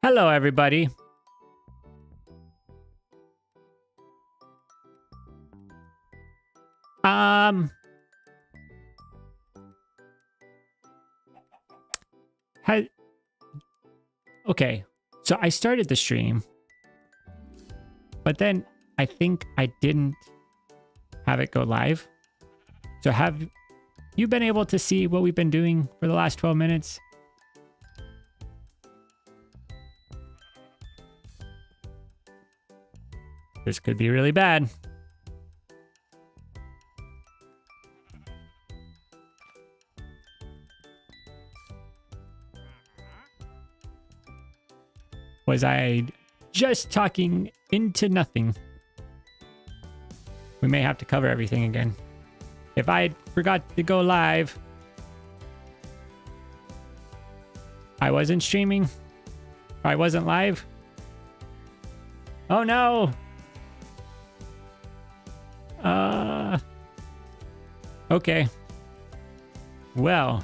Hello, everybody. Um, okay, so I started the stream, but then I think I didn't have it go live. So have you been able to see what we've been doing for the last 12 minutes? This could be really bad. Was I just talking into nothing? We may have to cover everything again. If I forgot to go live, I wasn't streaming, or I wasn't live. Oh no! Okay. Well,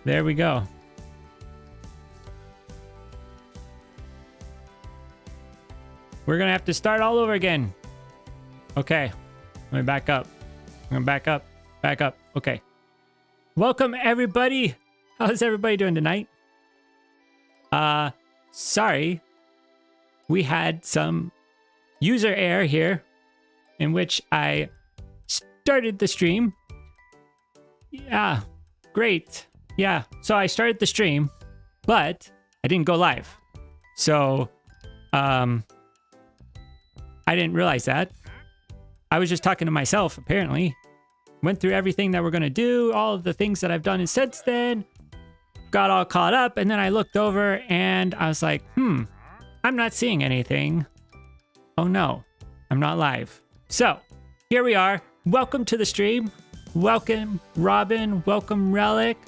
there we go. We're gonna have to start all over again. Okay, let me back up. I'm gonna back up. Okay. Welcome everybody. How's everybody doing tonight? Sorry. We had some user error here in which I started the stream. Yeah, great. Yeah, so I started the stream, but I didn't go live. So, I didn't realize that. I was just talking to myself, apparently. Went through everything that we're going to do, all of the things that I've done since then. Got all caught up, and then I looked over, and I was like, I'm not seeing anything. Oh no, I'm not live. So, here we are. Welcome to the stream. Welcome, Robin. Welcome, Relic.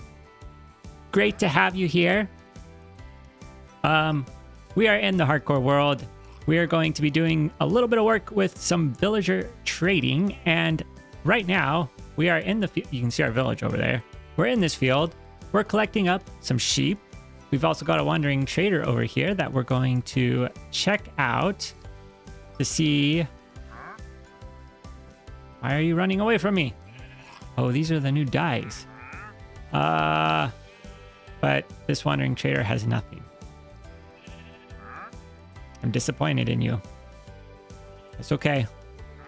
Great to have you here. We are in the hardcore world. We are going to be doing a little bit of work with some villager trading. And right now, we are in the field. You can see our village over there. We're in this field. We're collecting up some sheep. We've also got a wandering trader over here that we're going to check out to see. Why are you running away from me? Oh, these are the new dyes. But this wandering trader has nothing. I'm disappointed in you. It's okay.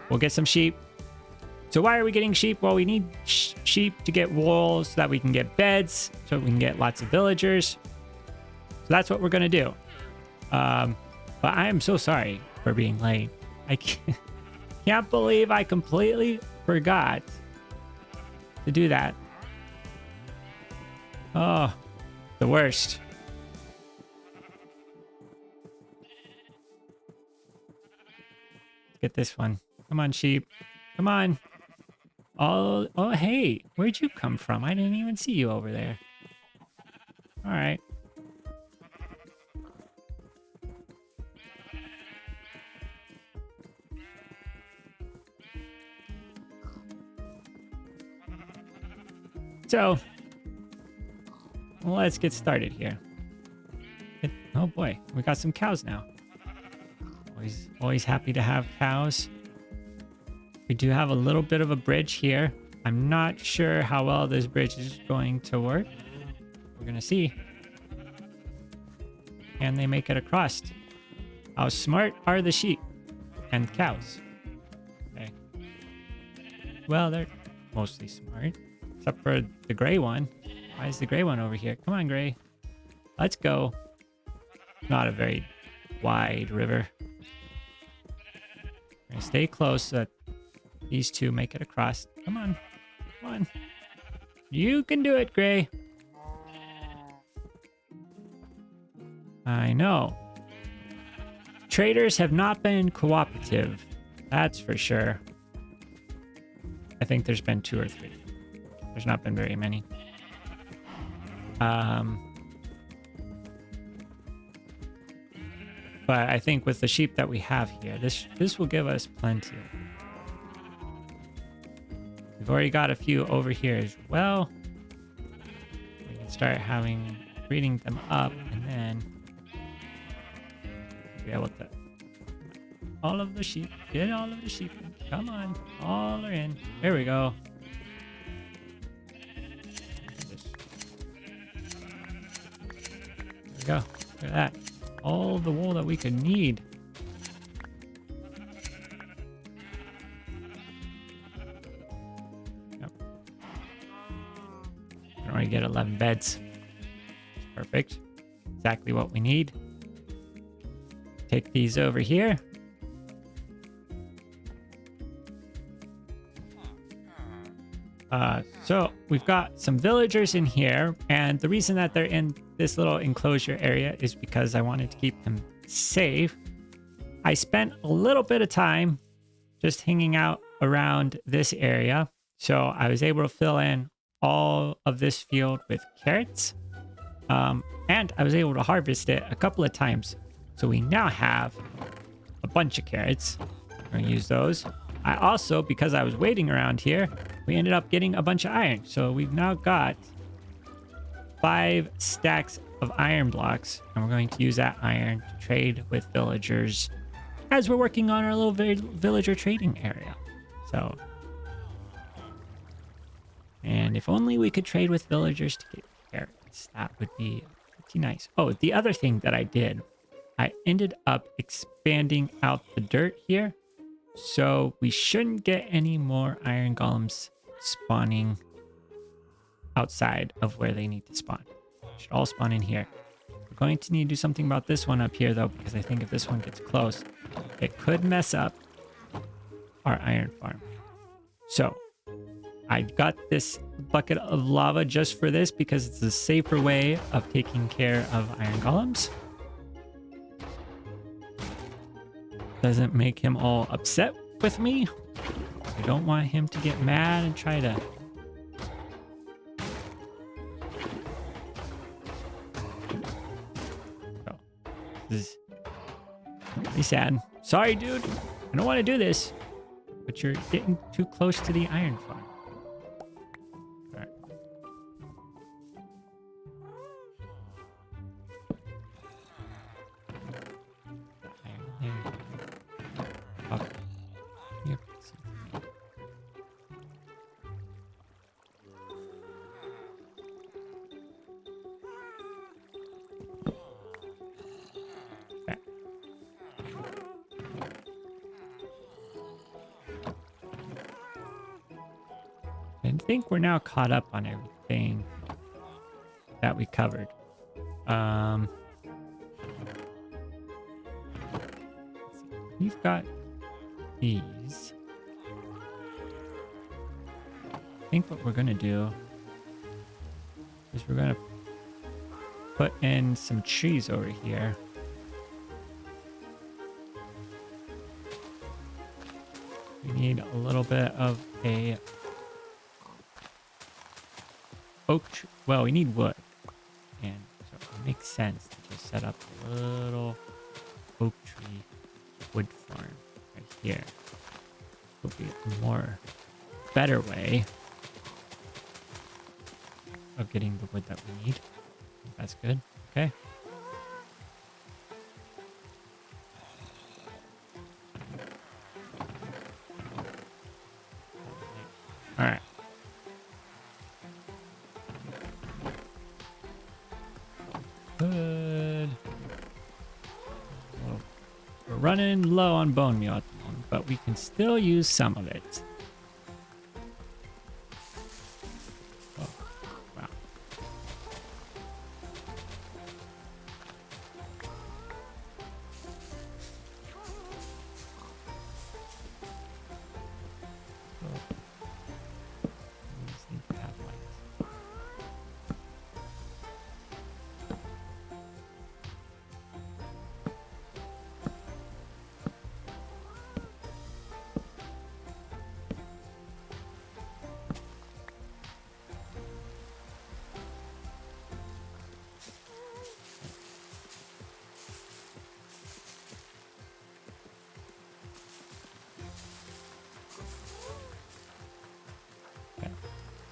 We'll get some sheep. So why are we getting sheep? Well, we need sheep to get wool so that we can get beds, so we can get lots of villagers. So that's what we're going to do. But I am so sorry for being late. I can't believe I completely forgot to do that. Oh, the worst. Get this one. Come on, sheep. Come on. Oh, hey. Where'd you come from? I didn't even see you over there. All right. So, let's get started here. Oh boy, we got some cows now. Always happy to have cows. We do have a little bit of a bridge here. I'm not sure how well this bridge is going to work. We're gonna see. Can they make it across? How smart are the sheep and cows? Okay. Well, they're mostly smart, except for the gray one. Why is the gray one over here? Come on, gray. Let's go. Not a very wide river. We're gonna stay close so that these two make it across. Come on. Come on. You can do it, Gray. I know. Traders have not been cooperative. That's for sure. I think there's been 2 or 3. There's not been very many. But I think with the sheep that we have here, this will give us plenty. We've already got a few over here as well. We can start breeding them up, and then to be able to... All of the sheep. Get all of the sheep in. Come on. All are in. There we go. There we go. Look at that. All the wool that we could need. Yep. I already get 11 beds. Perfect. Exactly what we need. Take these over here. So we've got some villagers in here, and the reason that they're in this little enclosure area is because I wanted to keep them safe. I spent a little bit of time just hanging out around this area, so I was able to fill in all of this field with carrots, and I was able to harvest it a couple of times. So we now have a bunch of carrots. I'm going to use those. I also, because I was waiting around here, we ended up getting a bunch of iron. So we've now got 5 stacks of iron blocks, and we're going to use that iron to trade with villagers as we're working on our little villager trading area. So, and if only we could trade with villagers to get carrots, that would be pretty nice. Oh, the other thing that I did, I ended up expanding out the dirt here. So we shouldn't get any more iron golems spawning outside of where they need to spawn. They should all spawn in here. We're going to need to do something about this one up here though, because I think if this one gets close, it could mess up our iron farm. So I got this bucket of lava just for this because it's a safer way of taking care of iron golems. Doesn't make him all upset with me. I don't want him to get mad and try to... Oh, this is pretty sad. Sorry, dude. I don't want to do this. But you're getting too close to the iron farm. All right. I think we're now caught up on everything that we covered. We've got these. I think what we're gonna do is we're gonna put in some trees over here. We need a little bit of a oak tree. Well, we need wood, and so it makes sense to just set up a little oak tree wood farm right here. It'll be a more better way of getting the wood that we need. That's good. Okay. All right. Good. Well, we're running low on bone meal at the moment, but we can still use some of it. Oh, wow. We just need to have light.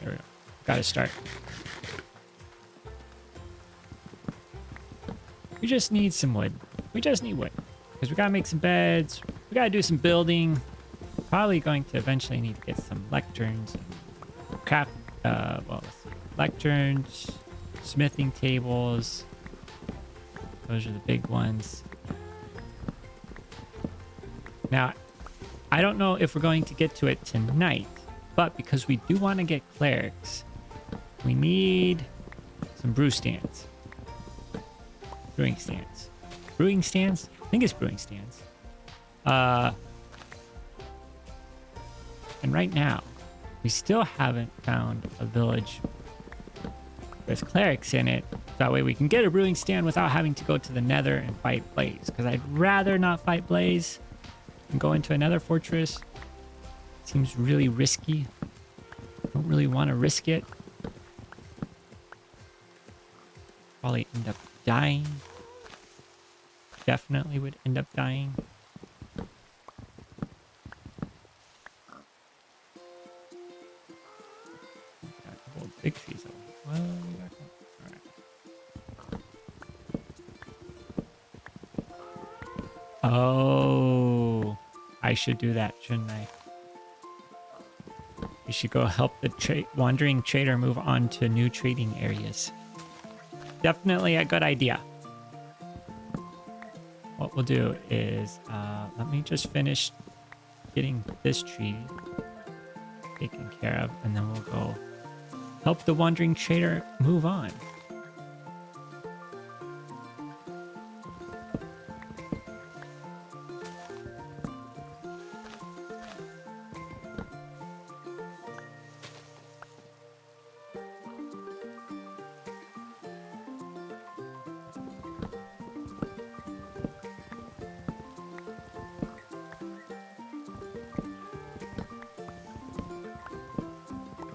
There we go. Gotta start. We just need some wood. We just need wood. Because we gotta make some beds. We gotta do some building. Probably going to eventually need to get some lecterns. Craft, well, let's see. Lecterns, smithing tables. Those are the big ones. Now, I don't know if we're going to get to it tonight, but because we do want to get clerics, we need some brew stands. Brewing stands. Brewing stands? I think it's brewing stands. And right now, we still haven't found a village with clerics in it. That way we can get a brewing stand without having to go to the nether and fight Blaze. Because I'd rather not fight Blaze and go into another fortress. Seems really risky. Don't really want to risk it. Probably end up dying. Definitely would end up dying. Got a couple of big trees. Well, all right. Oh, I should do that, shouldn't I? We should go help the wandering trader move on to new trading areas. Definitely a good idea. What we'll do is, let me just finish getting this tree taken care of, and then we'll go help the wandering trader move on.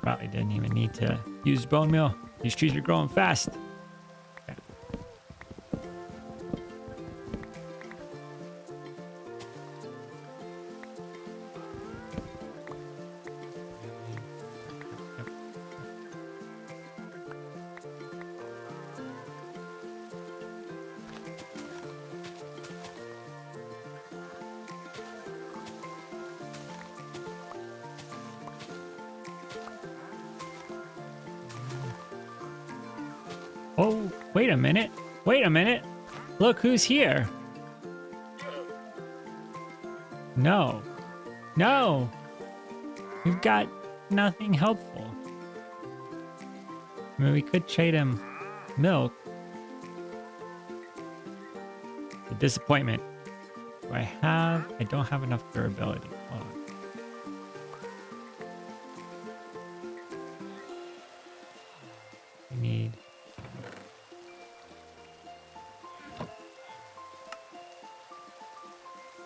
Probably didn't even need to use bone meal. These trees are growing fast. Okay. Oh, wait a minute. Wait a minute. Look who's here. No. No. We've got nothing helpful. I mean, we could trade him milk. The disappointment. Do I have? I don't have enough durability. Hold on. We need...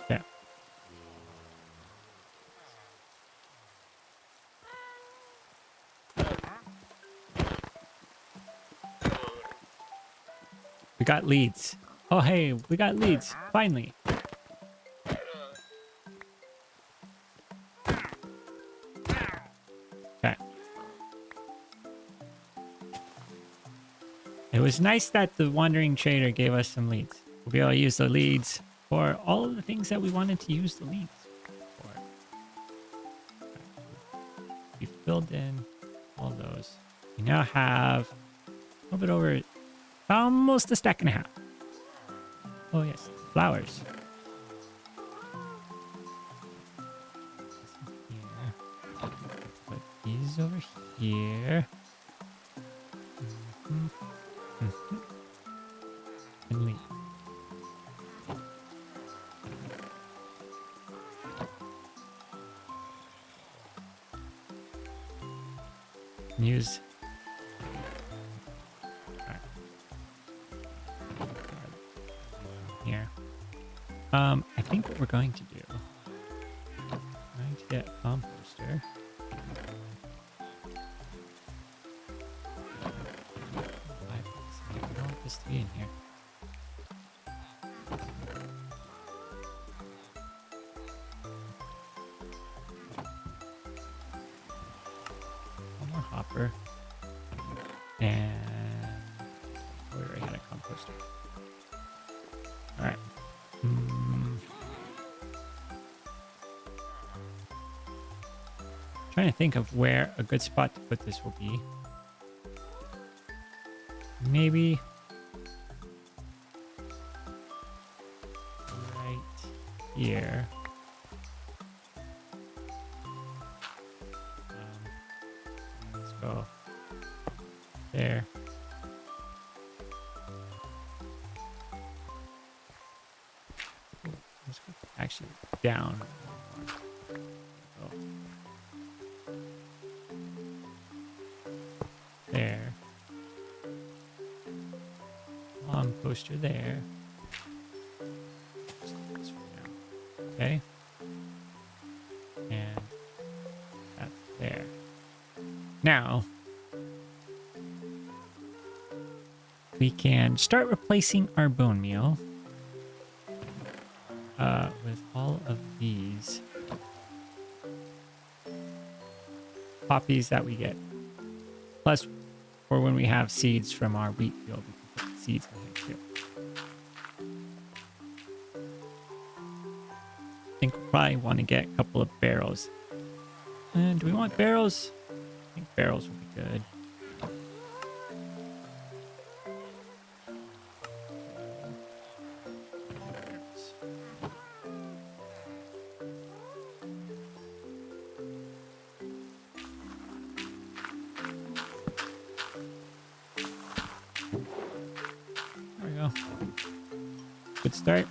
Yeah. We got leads. Oh, hey, we got leads. Finally. Okay. It was nice that the wandering trader gave us some leads. We'll be able to use the leads for all of the things that we wanted to use the leads for. We filled in all those. We now have a little bit over almost a stack and a half. Oh yes, flowers. Here. Put these over here. And leave. Use. Here. I think what we're going to do, I'm going to get a composter. I don't want this to be in here. One more hopper. And we already had a composter. Alright. Trying to think of where a good spot to put this will be. Maybe right here. Let's go there. Let's go actually down. There. Long poster there. Okay. And that's there. Now, we can start replacing our bone meal with all of these poppies that we get. Plus, for when we have seeds from our wheat field, we can put seeds in here too. I think we'll probably want to get a couple of barrels. And do we want barrels? I think barrels would be good. There we go. Good start.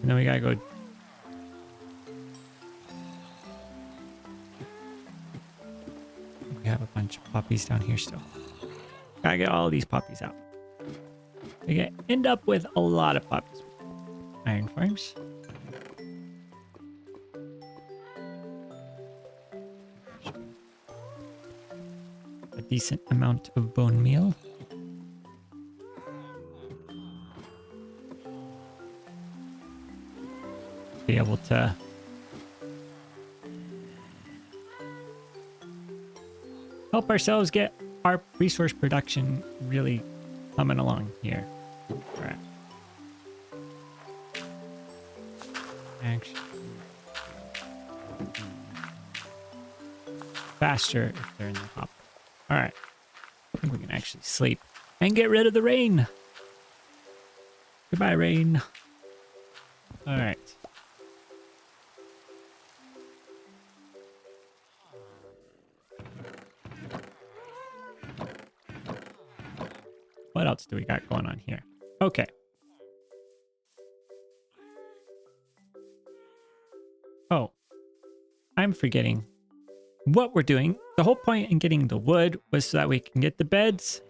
And then we gotta go. We have a bunch of poppies down here still. Gotta get all these poppies out. We can end up with a lot of poppies. Iron farms. A decent amount of bone meal. Be able to help ourselves get our resource production really coming along here. All right. Actually, faster if they're in the hopper. All right. I think we can actually sleep and get rid of the rain. Goodbye, rain. All right. What else do we got going on here? Okay. Oh, I'm forgetting what we're doing. The whole point in getting the wood was so that we can get the beds.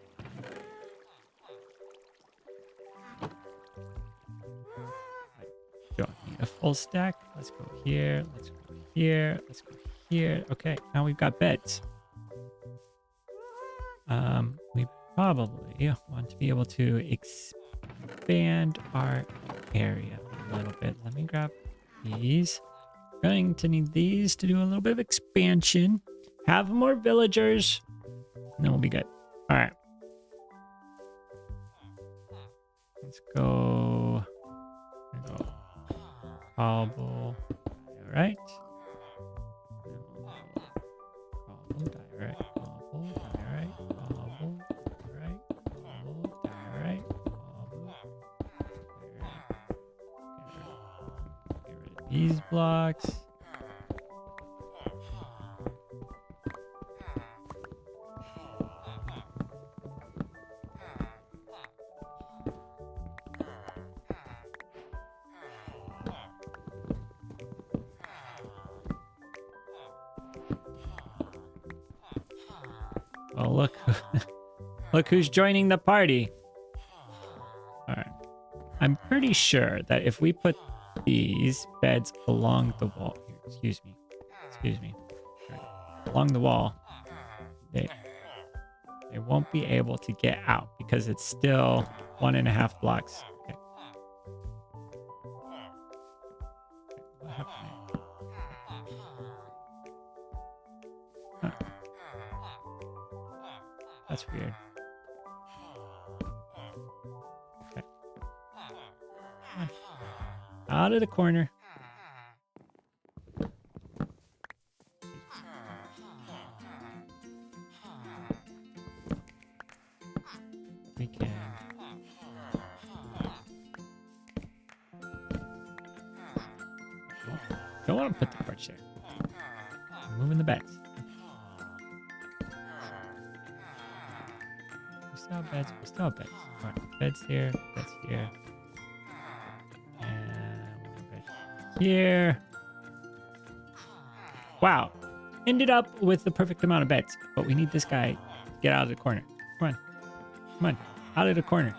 Don't need a full stack. Let's go here. Let's go here. Let's go here. Okay, now we've got beds. We probably want to be able to expand our area a little bit. Let me grab these. Going to need these to do a little bit of expansion. Have more villagers. And then we'll be good. All right. Let's go. Cobble. All right. Cobble. Direct. Cobble. Direct. Cobble. Direct. Cobble. Direct. Cobble. Get rid of these blocks. Oh, look. Look who's joining the party. All right. I'm pretty sure that if we put these beds along the wall here, excuse me. Right. Along the wall, they won't be able to get out because it's still 1.5 blocks. Okay. What happened there? Huh. That's weird. Okay. Out of the corner. We can. Don't want to put the porch there. Moving the beds. We still have beds. We still have beds. All right. Beds here. Beds here. And one bed here. Wow. Ended up with the perfect amount of beds. But we need this guy to get out of the corner. Come on. Come on. Out of the corner.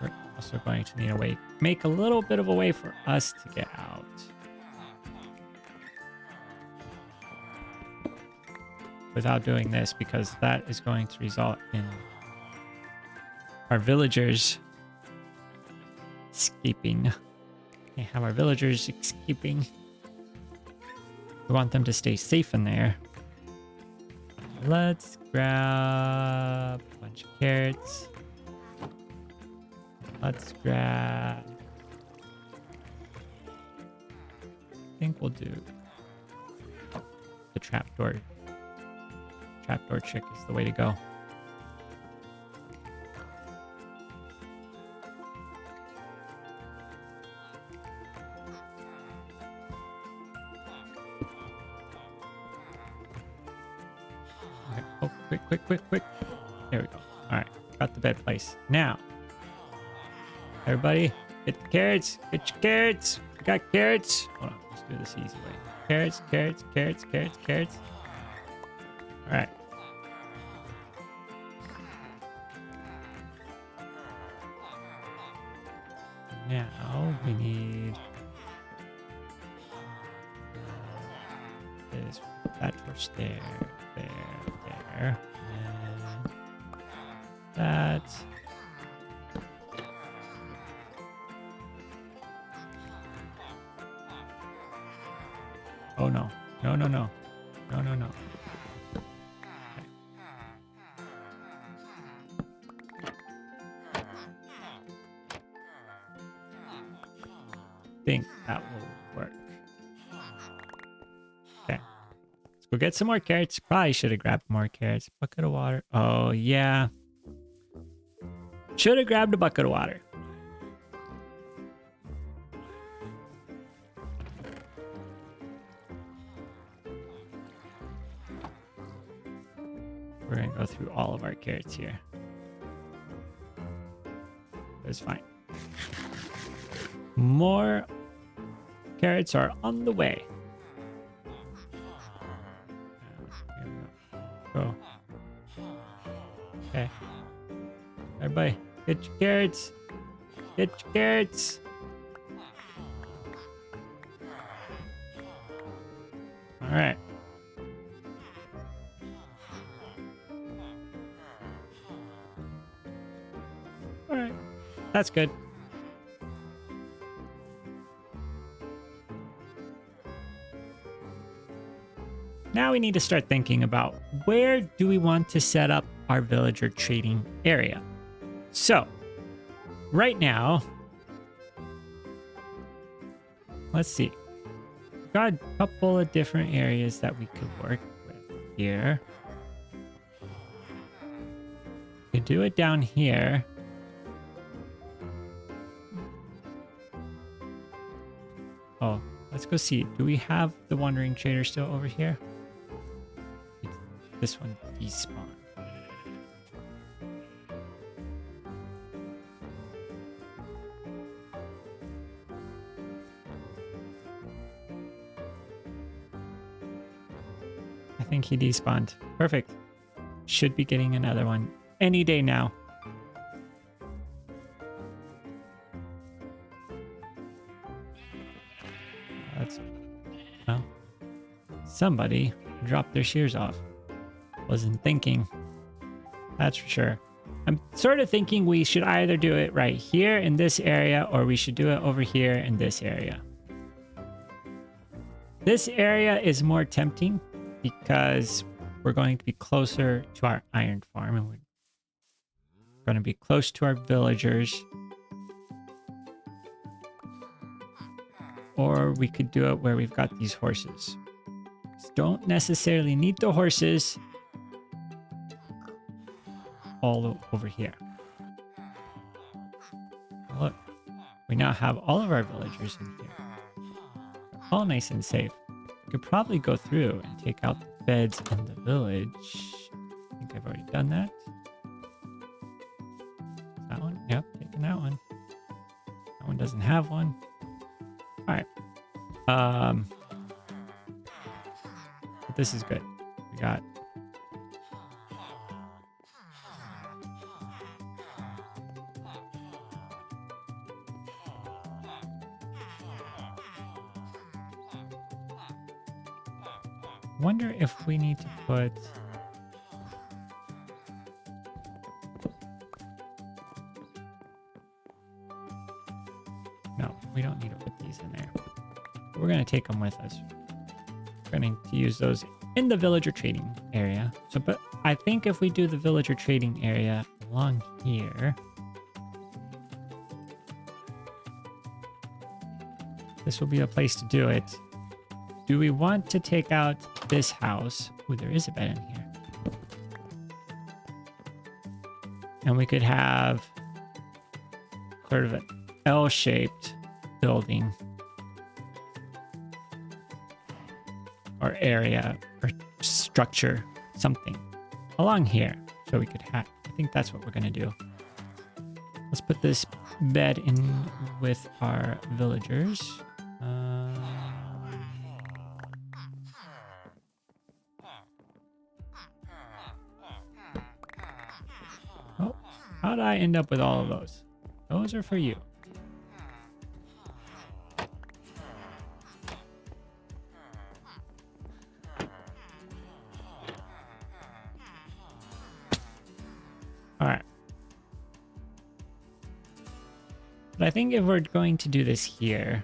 We're also going to need a way, make a little bit of a way for us to get out. Without doing this, because that is going to result in our villagers escaping. Can't have our villagers escaping. We want them to stay safe in there. Let's grab a bunch of carrots. Let's grab... I think we'll do the trapdoor. Trapdoor trick is the way to go. Okay. Oh, quick. There we go. All right, got the bed place. Now, everybody, get the carrots. Get your carrots. We got carrots. Hold on, let's do this easy way. Carrots. All right. Now we need this, that torch there, and that. Oh no. No. Think that will work. Okay. Let's go get some more carrots. Probably should have grabbed more carrots. Bucket of water. Oh, yeah. Should have grabbed a bucket of water. We're going to go through all of our carrots here. It's fine. More carrots are on the way. Go. Okay. Everybody, get your carrots. Get your carrots. All right. All right. That's good. Now we need to start thinking about where do we want to set up our villager trading area. So, right now, let's see. We've got a couple of different areas that we could work with here. We could do it down here. Oh, let's go see. Do we have the Wandering Trader still over here? This one despawned. I think he despawned. Perfect. Should be getting another one any day now. That's... well, somebody dropped their shears off. Wasn't thinking. That's for sure. I'm sort of thinking we should either do it right here in this area, or we should do it over here in this area. This area is more tempting because we're going to be closer to our iron farm, and we're going to be close to our villagers. Or we could do it where we've got these horses. Don't necessarily need the horses all over here. Look, we now have all of our villagers in here. They're all nice and safe. We could probably go through and take out the beds in the village. I think I've already done that. That one? Yep, taking that one. That one doesn't have one. All right. But this is good. We got wonder if we need to put no, we don't need to put these in there. We're going to take them with us. We're going to use those in the villager trading area. So, but I think if we do the villager trading area along here, this will be a place to do it. Do we want to take out this house? Ooh, there is a bed in here. And we could have sort of an L-shaped building or area or structure, something along here. So we could have, I think that's what we're going to do. Let's put this bed in with our villagers. Oh, how did I end up with all of those? Those are for you. All right. But I think if we're going to do this here,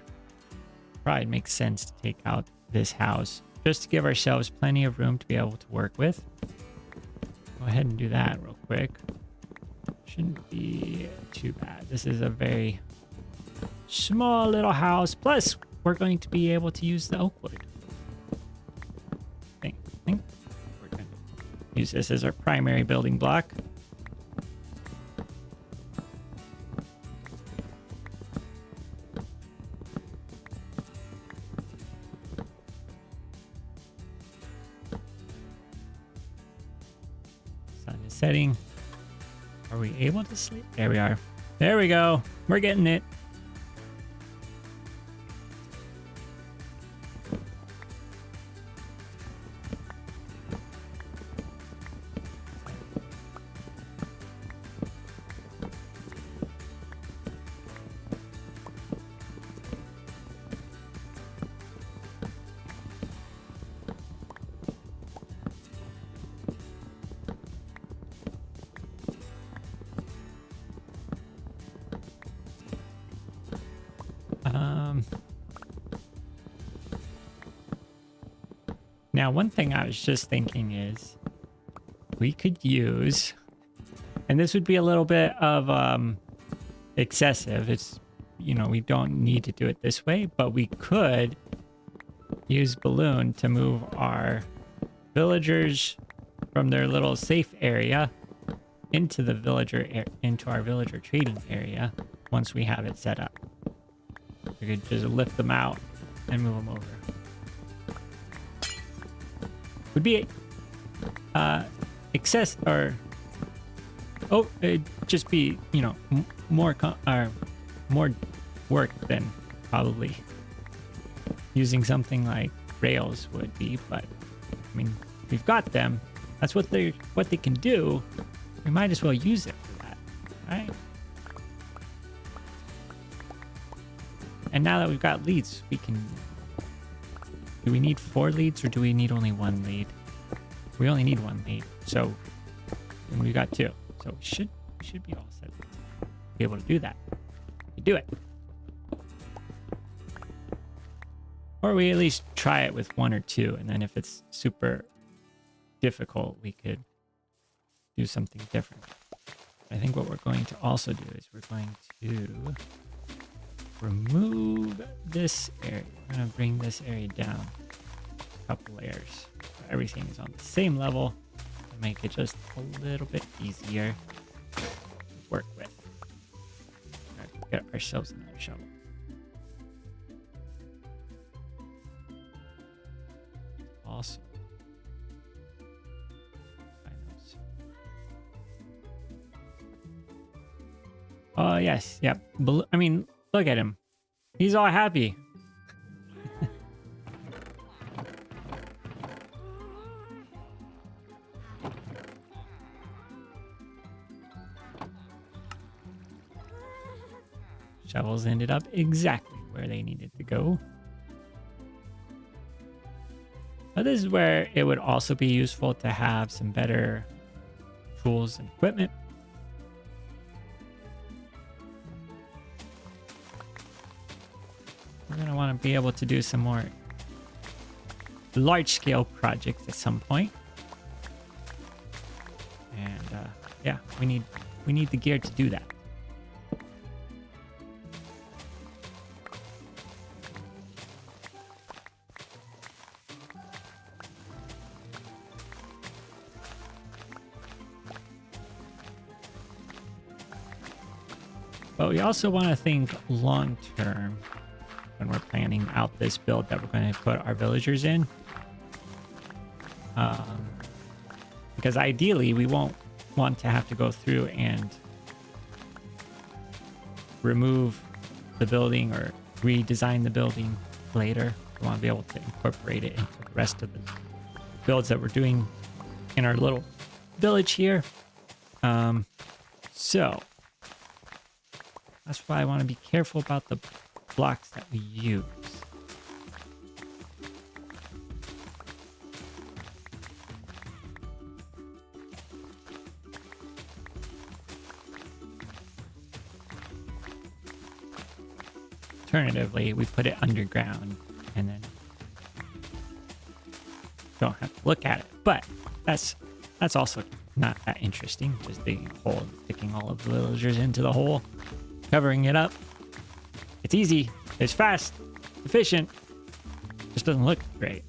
probably makes sense to take out this house just to give ourselves plenty of room to be able to work with. Go ahead and do that real quick. Shouldn't be too bad. This is a very small little house. Plus, we're going to be able to use the oak wood. I think we're going to use this as our primary building block. Sun is setting. Are we able to sleep? There we are. There we go. We're getting it. Now, one thing I was just thinking is we could use, and this would be a little bit of excessive. It's, you know, we don't need to do it this way, but we could use balloon to move our villagers from their little safe area into the into our villager trading area once we have it set up. We could just lift them out and move them over. Would be excess or it'd just be, you know, more work than probably using something like rails would be. But I mean, we've got them. That's what they can do. We might as well use it for that, right? And now that we've got leads, we can. Do we need 4 leads or do we need only 1 lead? We only need 1 lead. So, and we got 2. So we should we should be all set to be able to do that. We do it. Or we at least try it with 1 or 2, and then if it's super difficult, we could do something different. I think what we're going to also do is we're going to remove this area. We're going to bring this area down a couple layers. So everything is on the same level to make it just a little bit easier to work with. All right, get ourselves another shovel. Awesome. Oh, yes. Yep. I mean, look at him. He's all happy. Shovels ended up exactly where they needed to go. But this is where it would also be useful to have some better tools and equipment. We're going to want to be able to do some more large-scale projects at some point. And yeah, we need the gear to do that. But we also want to think long term when we're planning out this build that we're going to put our villagers in. Because ideally we won't want to have to go through and remove the building or redesign the building later. We want to be able to incorporate it into the rest of the builds that we're doing in our little village here. So that's why I want to be careful about the blocks that we use. Alternatively, we put it underground and then don't have to look at it. But that's also not that interesting. Just digging a hole and sticking all of the villagers into the hole, covering it up. It's easy, it's fast, efficient, just doesn't look great.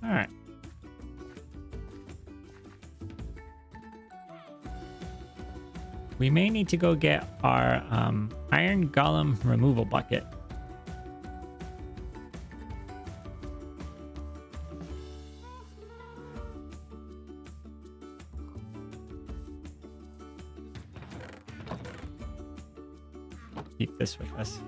All right. We may need to go get our iron golem removal bucket. Keep this with us.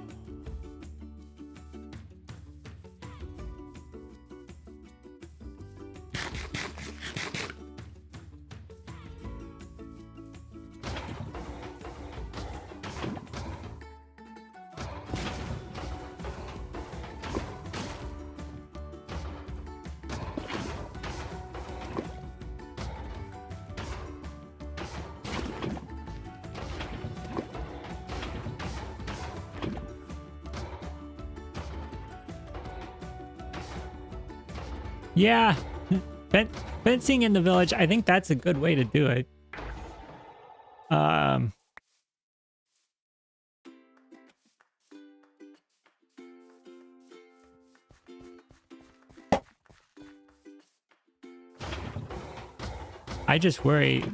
Yeah, fencing in the village, I think that's a good way to do it. I just worry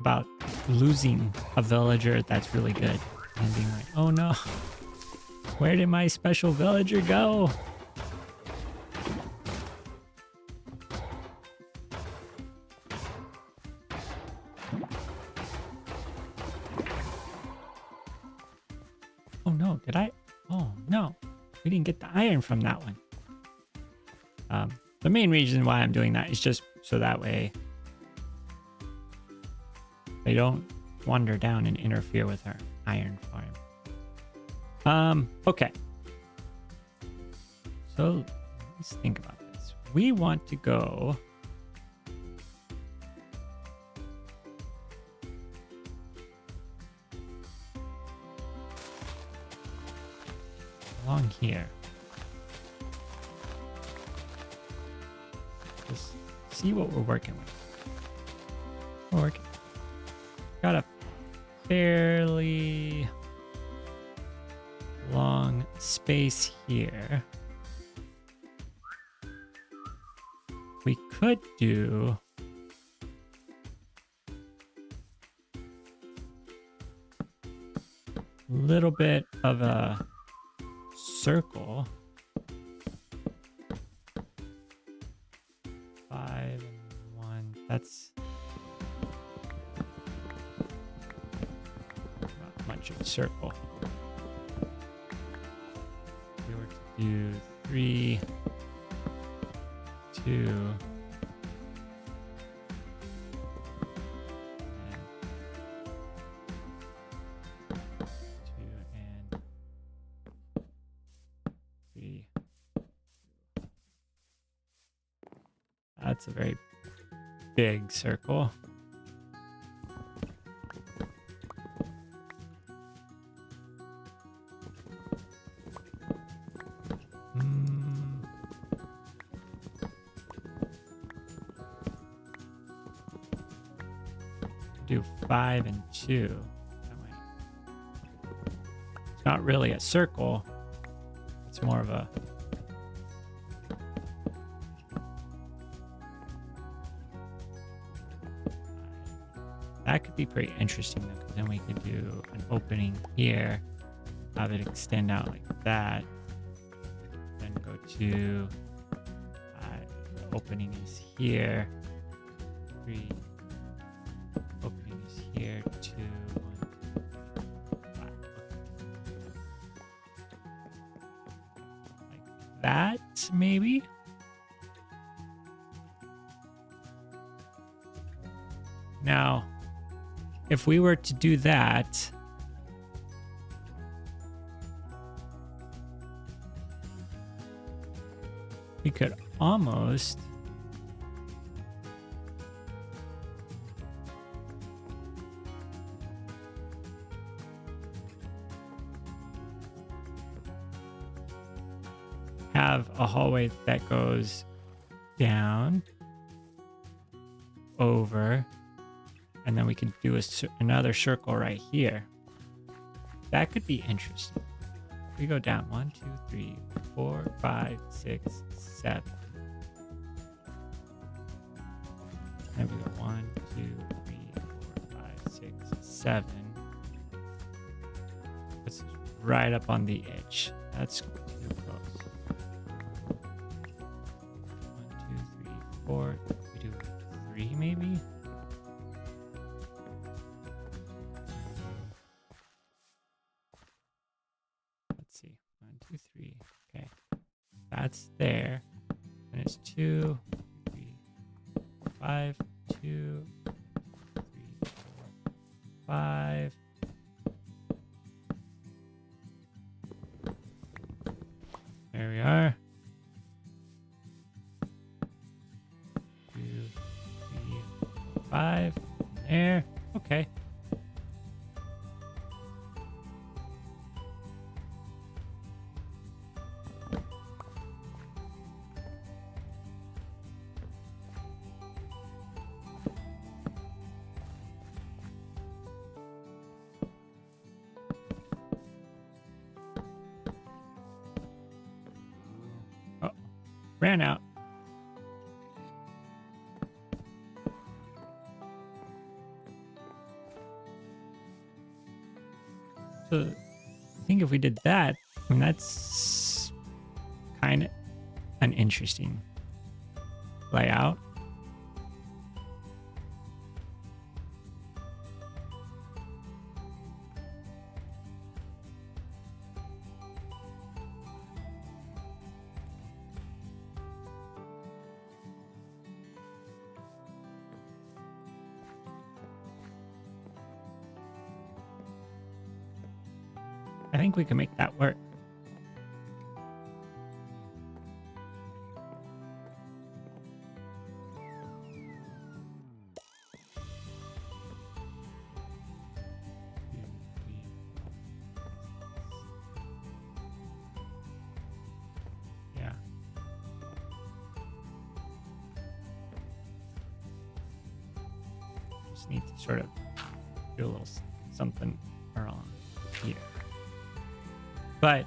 about losing a villager that's really good and being like, oh no, where did my special villager go? Oh no, did I? Oh no, we didn't get the iron from that one. The main reason why I'm doing that is just so that way they don't wander down and interfere with our iron farm. Okay, So let's think about this. We want to go along here. Just see what we're working with. Got a fairly long space here. We could do a little bit of a circle. 5 and 1. That's not much of a circle. If we were to do 3, 2, and 3. That's a very big circle. Do 5 and 2. That way. It's not really a circle. It's more of a that could be pretty interesting though, because then we could do an opening here, have it extend out like that, then go to the opening is here, 3. Opening is here, 2, 1, 5. Like that, maybe. Now, if we were to do that, we could almost have a hallway that goes down, over, and then we can do another circle right here. That could be interesting. We go down 1, 2, 3, 4, 5, 6, 7. And we go 1, 2, 3, 4, 5, 6, 7. It's right up on the edge. That's too close. 1, 2, 3, 4. We do 3 maybe? Let's see. 1, 2, 3. Okay. That's there. And it's 2, 3, 5, 2, 3, 4, 5. There we are. 2, 3, 5. There. Okay. Oh, ran out. So I think if we did that, I mean, that's kind of an interesting layout. I think we can make that work. just need to sort of do a little something around here. But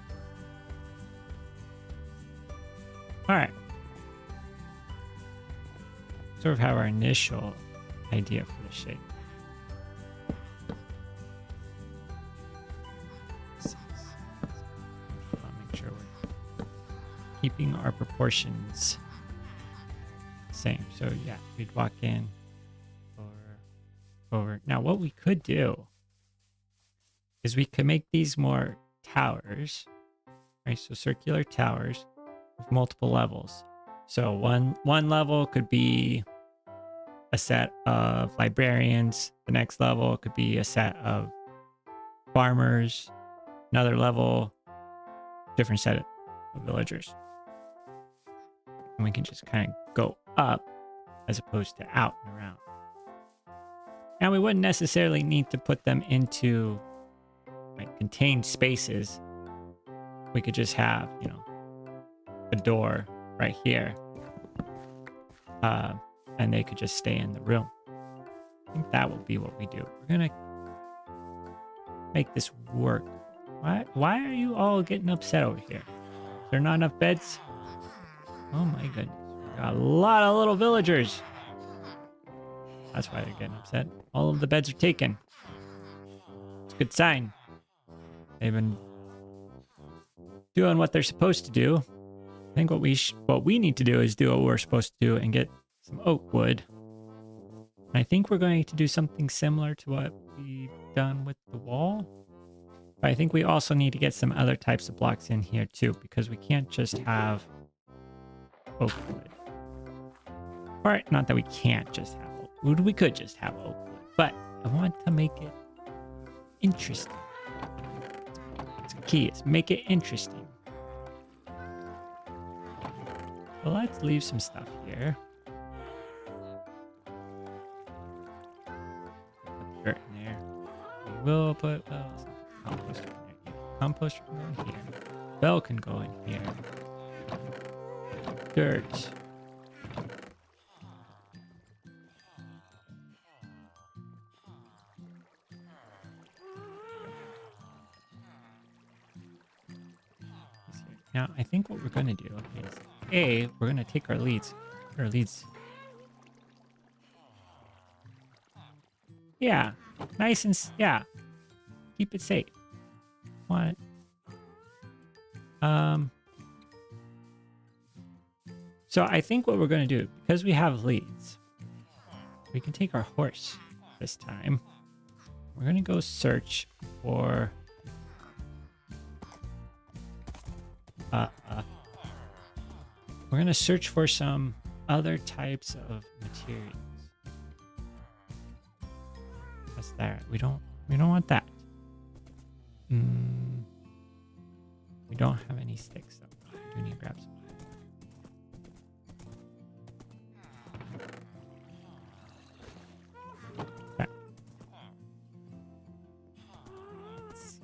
all right, sort of have our initial idea for the shape. Make sure we're keeping our proportions same. So yeah, we'd walk in over. Now what we could do is we could make these more towers, right? So circular towers with multiple levels. So one level could be a set of librarians. The next level could be a set of farmers. Another level, different set of villagers. And we can just kind of go up as opposed to out and around. And we wouldn't necessarily need to put them into like contained spaces. We could just have, you know, a door right here. And they could just stay in the room. I think that will be what we do. We're gonna make this work. Why are you all getting upset over here? Is there not enough beds? Oh my goodness. We got a lot of little villagers. That's why they're getting upset. All of the beds are taken. It's a good sign. They've been doing what they're supposed to do. I think what we need to do is do what we're supposed to do and get some oak wood. And I think we're going to do something similar to what we've done with the wall. But I think we also need to get some other types of blocks in here too, because we can't just have oak wood. Or not that we can't just have oak wood. We could just have oak wood. But I want to make it interesting. It's key. Is make it interesting. Well, let's leave some stuff here. Put dirt in there. We will put compost in there. Compost can go in here. Bell can go in here. Dirt. Now, I think what we're going to do is, we're going to take our leads. Yeah, nice and, yeah. Keep it safe. Want it. So I think what we're going to do, because we have leads, we can take our horse this time. We're going to go search for... we're going to search for some other types of materials. What's that? We don't want that. We don't have any sticks though. We do need to grab some. Okay. Let's see.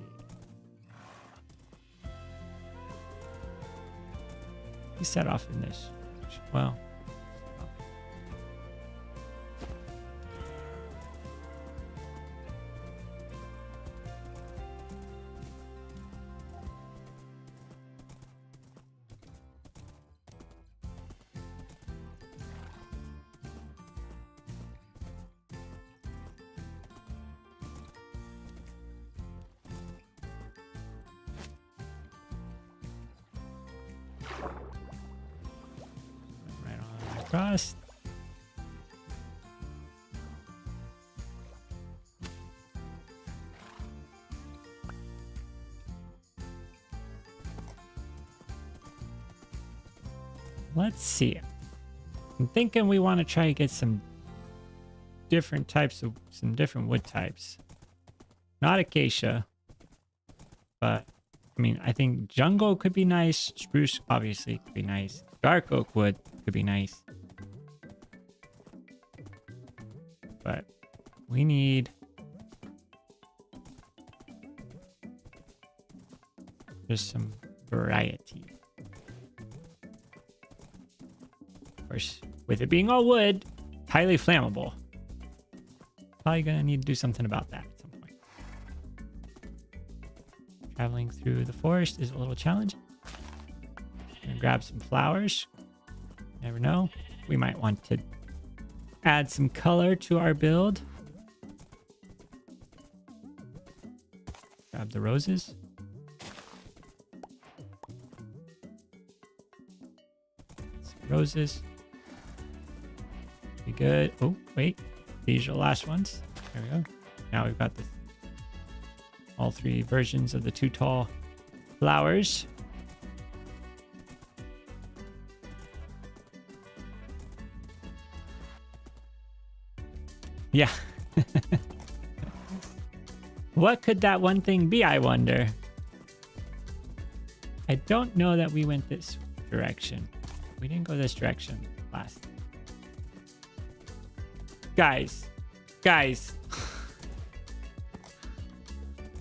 We set off in this. Well. Across. Let's see. I'm thinking we want to try to get some different wood types. Not acacia, but I mean, I think jungle could be nice. Spruce obviously could be nice. Dark oak wood could be nice. But we need just some variety. Of course, with it being all wood, highly flammable. Probably gonna need to do something about that at some point. Traveling through the forest is a little challenging. Gonna grab some flowers. Never know. We might want to add some color to our build. Grab the roses. Some roses. Be good. Oh, wait. These are the last ones. There we go. Now we've got all three versions of the two tall flowers. Yeah. What could that one thing be, I wonder? I don't know that we went this direction. We didn't go this direction last time. Guys.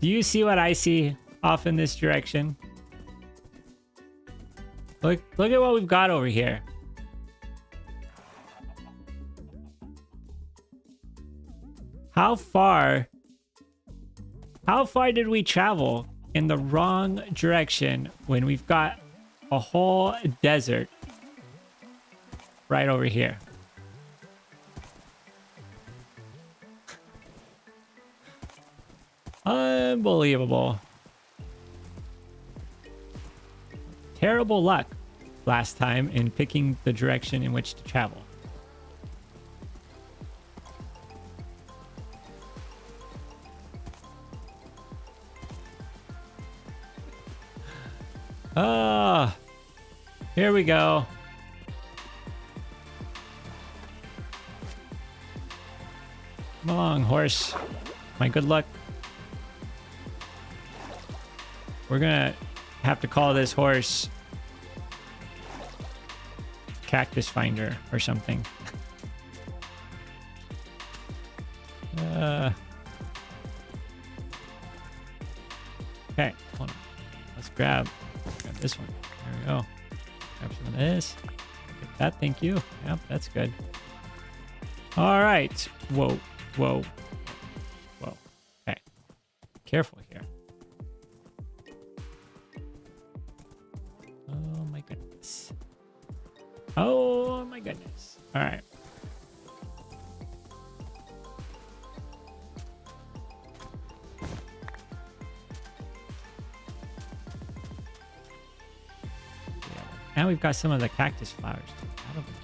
Do you see what I see off in this direction? Look at what we've got over here. How far did we travel in the wrong direction when we've got a whole desert right over here? Unbelievable. Terrible luck last time in picking the direction in which to travel. Here we go. Come along, horse. My good luck. We're gonna have to call this horse Cactus Finder or something. Okay, hold on. Let's grab this one. There we go. Grab some of this. Get that, thank you. Yep, that's good. All right. Whoa. Okay. Careful here. Oh my goodness. All right. Now we've got some of the cactus flowers out of them.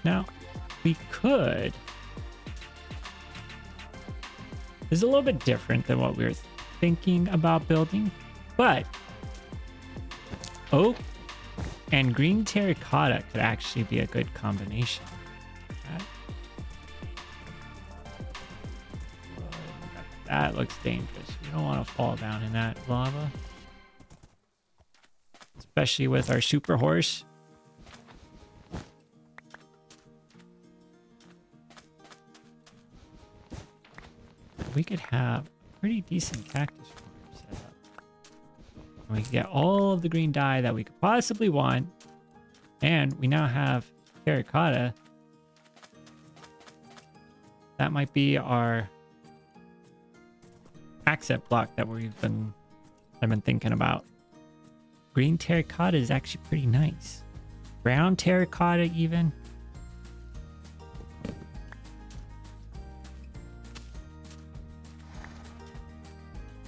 Now, we could... This is a little bit different than what we were thinking about building, but oak and green terracotta could actually be a good combination. That looks dangerous. We don't want to fall down in that lava. Especially with our super horse. We could have a pretty decent cactus farm set up. And we could get all of the green dye that we could possibly want. And we now have terracotta. That might be our accent block that I've been thinking about. Green terracotta is actually pretty nice. Brown terracotta even.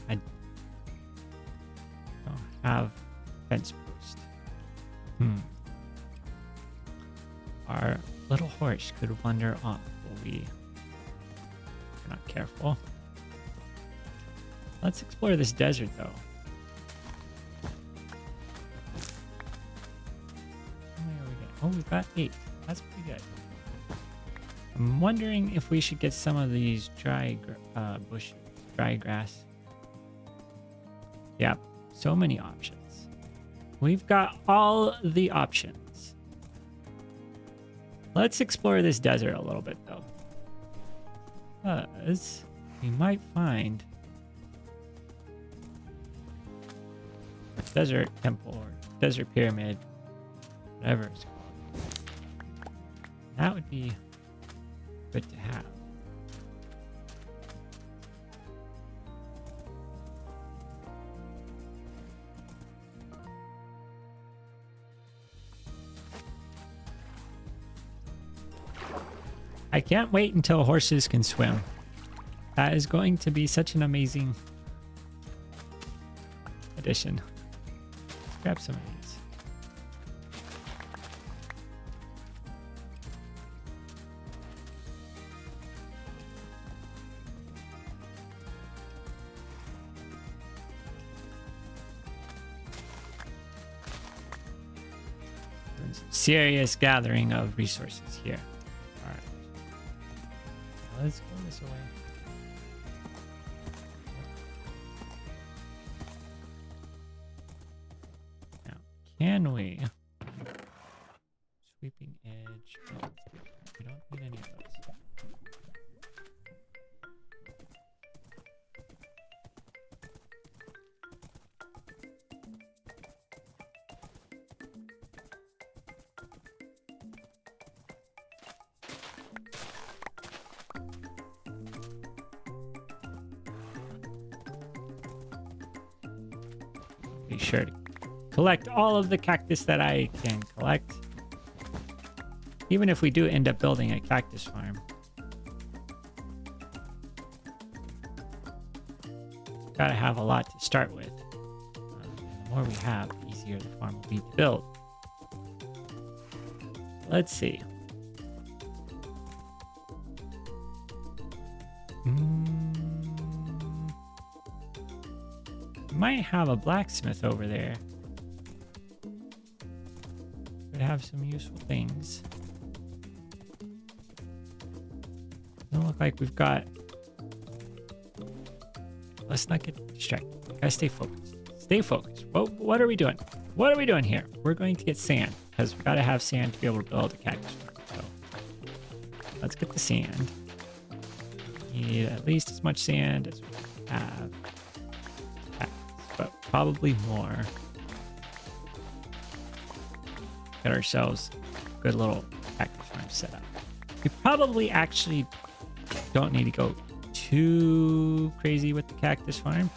I don't have fence post. Our little horse could wander off if we're not careful. Let's explore this desert, though. How many are we getting? Oh, we've got 8. That's pretty good. I'm wondering if we should get some of these dry bushes, dry grass. Yep, so many options. We've got all the options. Let's explore this desert a little bit, though. Because we might find desert temple or desert pyramid, whatever it's called. That would be good to have. I can't wait until horses can swim. That is going to be such an amazing addition. Let's grab some of these. Serious gathering of resources here. All right. Let's go this way. Now, can we? Sweeping edge. No, we don't need any of those. Be sure to collect all of the cactus that I can collect. Even if we do end up building a cactus farm. Gotta have a lot to start with. The more we have, the easier the farm will be to build. Let's see. Might have a blacksmith over there. Could have some useful things. Doesn't look like we've got. Let's not get distracted. Gotta stay focused. Stay focused. What are we doing? What are we doing here? We're going to get sand because we gotta have sand to be able to build a cactus farm. So let's get the sand. Need at least as much sand as we have. But probably more. Get ourselves a good little cactus farm set up. We probably actually don't need to go too crazy with the cactus farm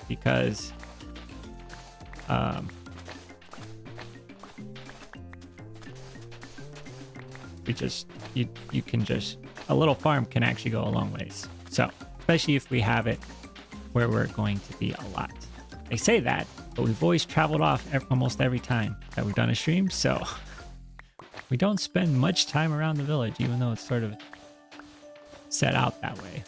because you can just a little farm can actually go a long ways. So especially if we have it where we're going to be a lot. I say that, but we've always traveled off almost every time that we've done a stream, so we don't spend much time around the village, even though it's sort of set out that way.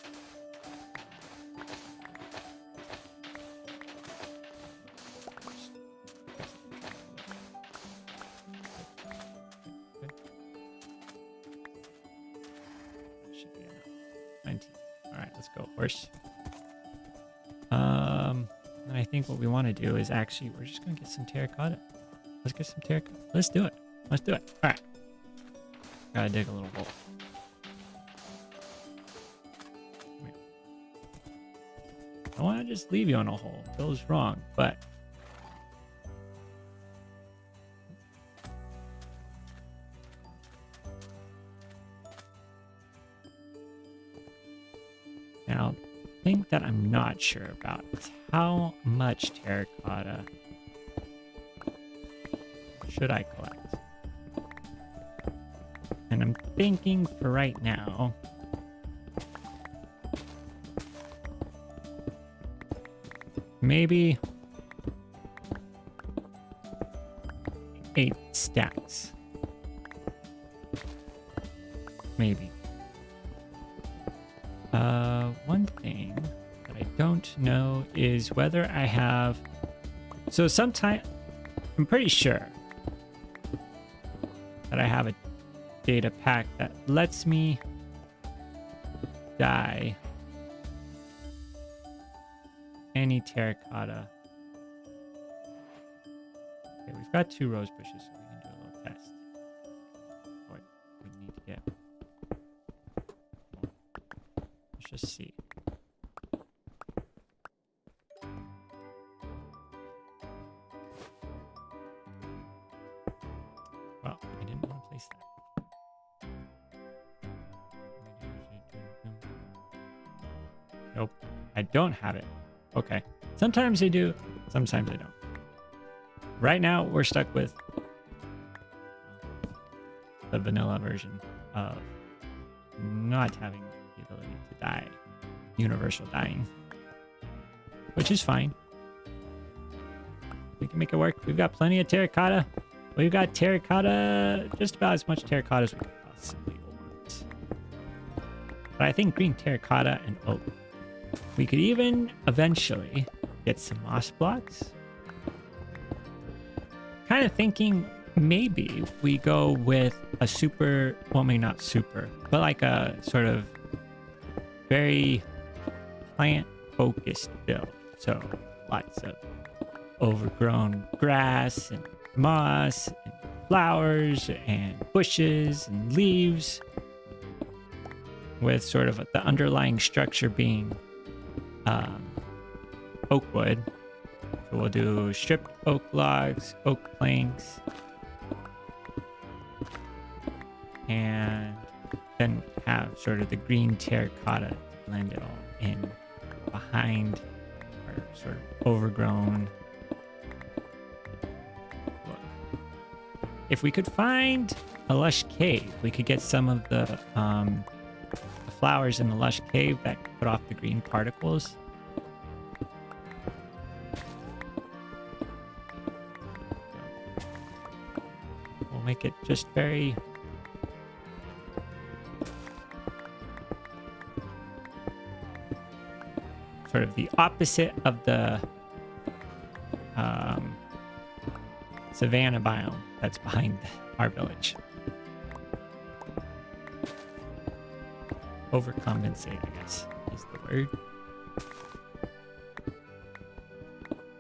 Should be enough. 19. All right, let's go, horse. And I think what we want to do is actually, we're just going to get some terracotta. Let's get some terracotta. Let's do it. Let's do it. All right. Gotta dig a little hole. I want to just leave you in a hole. It feels wrong, but now, the thing that I'm not sure about is how much terracotta should I collect? And I'm thinking for right now, maybe 8 stacks. Maybe. One thing that I don't know is whether I have. So sometime, I'm pretty sure that I have a data pack that lets me dye any terracotta. Okay, we've got 2 rose bushes, so we can do a little test. What we need to get. Let's just see. place that? Nope, I don't have it. Okay, sometimes I do, sometimes I don't. Right now, we're stuck with the vanilla version of not having the ability to die, universal dying, which is fine. We can make it work. We've got plenty of terracotta. We've got terracotta, just about as much terracotta as we could possibly want. But I think green terracotta and oak. We could even eventually get some moss blocks. Kind of thinking maybe we go with a super, well, maybe not super, but like a sort of very plant-focused build. So lots of overgrown grass and moss and flowers and bushes and leaves, with sort of the underlying structure being oak wood. So we'll do stripped oak logs, oak planks, and then have sort of the green terracotta to blend it all in behind our sort of overgrown look. If we could find a lush cave, we could get some of the flowers in the lush cave that put off the green particles. We'll make it just very sort of the opposite of the savanna biome that's behind our village. Overcompensate, I guess, is the word.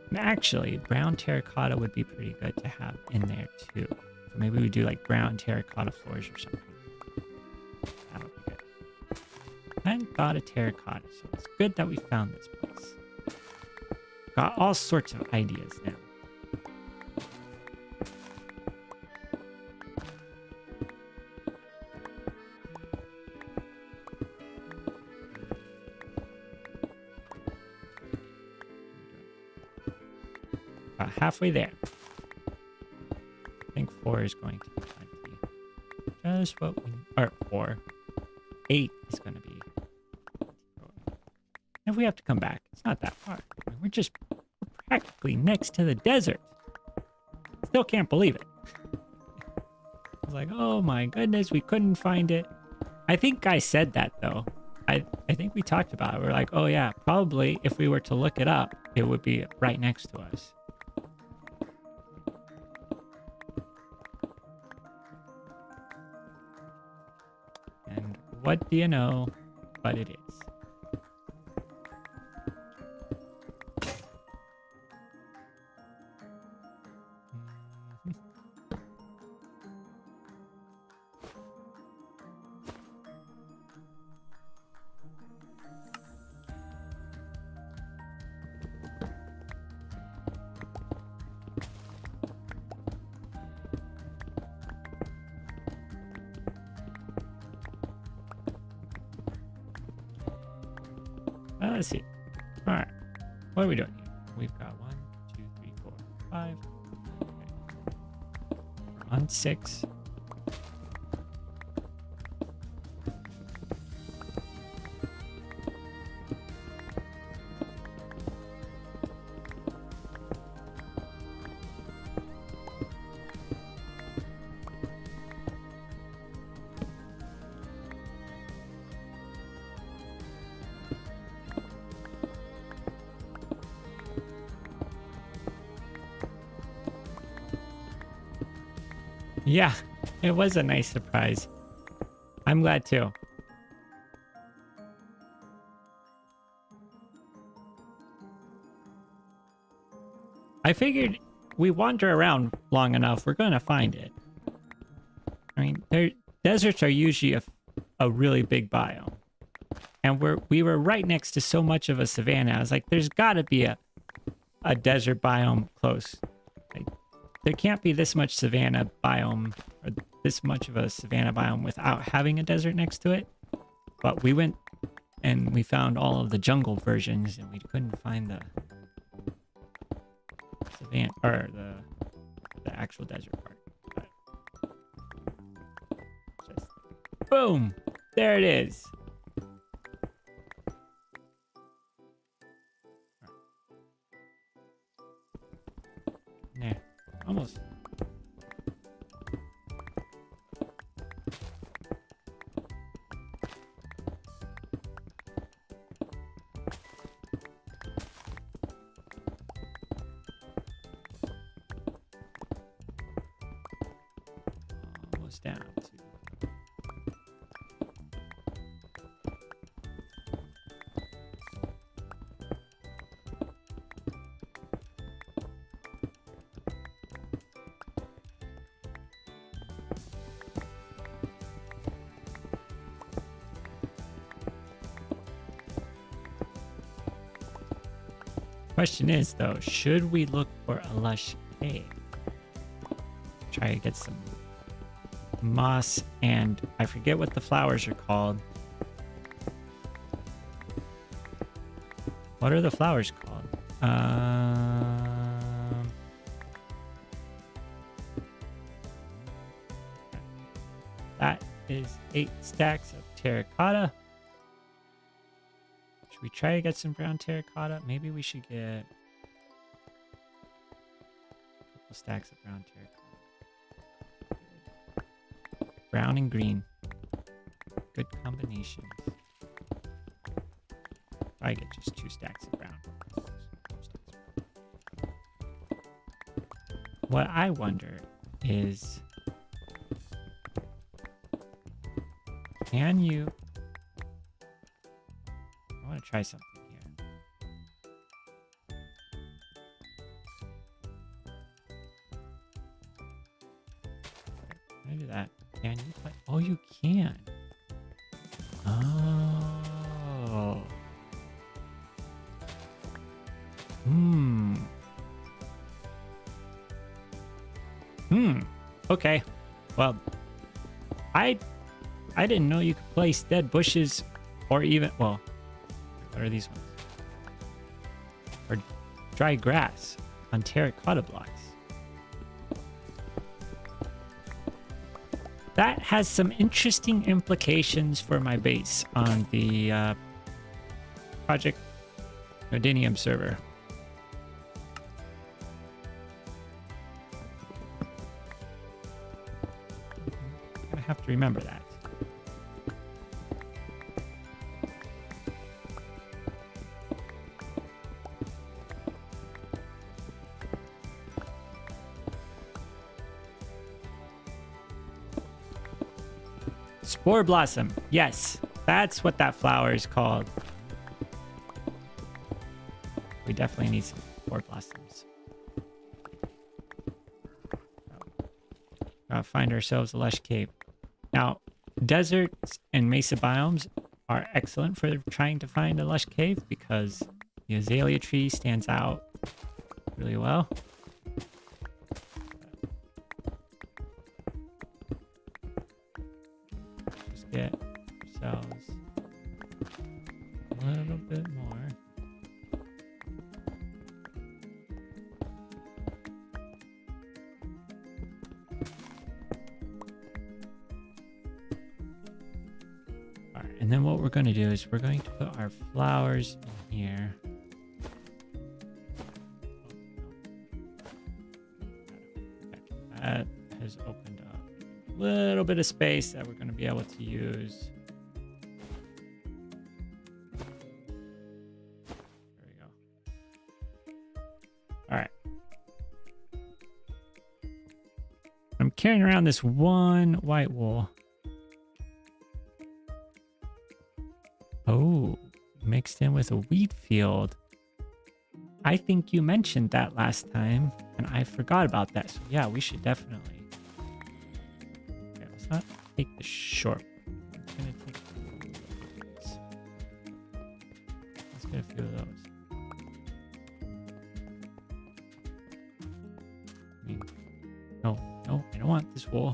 And actually, brown terracotta would be pretty good to have in there too. So maybe we do like brown terracotta floors or something. That would be good. I hadn't thought of terracotta, so it's good that we found this place. Got all sorts of ideas now. About halfway there. I think 4 is going to be plenty. Just what we... Or 4. 8 is going to be... If we have to come back, it's not that far. I mean, we're practically next to the desert. Still can't believe it. I was like, oh my goodness, we couldn't find it. I think I said that though. I think we talked about it. We're like, oh yeah, probably if we were to look it up, it would be right next to us. And what do you know? But it is. Let's see. All right. What are we doing here? We've got 1, 2, 3, 4, 5. Okay. We're on 6. Yeah, it was a nice surprise. I'm glad too. I figured we wander around long enough, we're going to find it. I mean, deserts are usually a really big biome. And we were right next to so much of a savanna. I was like, there's got to be a desert biome close. Like, there can't be this much savanna biome or this much of a savanna biome without having a desert next to it. But we went and we found all of the jungle versions, and we couldn't find the savanna or the actual desert part. But just boom, there it is. There, almost. Almost down to. Question is, though, should we look for a lush cave? Try to get some moss, and I forget what the flowers are called. What are the flowers called? That is 8 stacks of terracotta. Should we try to get some brown terracotta? Maybe we should get a couple stacks of brown terracotta. Brown and green. Good combinations. I get just 2 stacks of brown. What I wonder is, can you... I want to try something here. Can I do that? Can you play? Oh, you can. Oh. Okay. Well, I didn't know you could place dead bushes or even, well, what are these ones? Or dry grass on terracotta blocks. That has some interesting implications for my base on the Project Nodinium server. I'm gonna have to remember that. Spore blossom. Yes, that's what that flower is called. We definitely need some spore blossoms. Gotta find ourselves a lush cave. Now, deserts and mesa biomes are excellent for trying to find a lush cave because the azalea tree stands out really well. Get ourselves a little bit more. All right, and then what we're going to do is we're going to put our flowers in here. That has opened up a little bit of space that we're going to be able to use. There we go. All right. I'm carrying around this one white wool. Oh, mixed in with a wheat field. I think you mentioned that last time, and I forgot about that. So yeah, we should definitely. Okay, let's not take the short one. We're gonna take these. Let's get a few of those. I mean, no, I don't want this wool.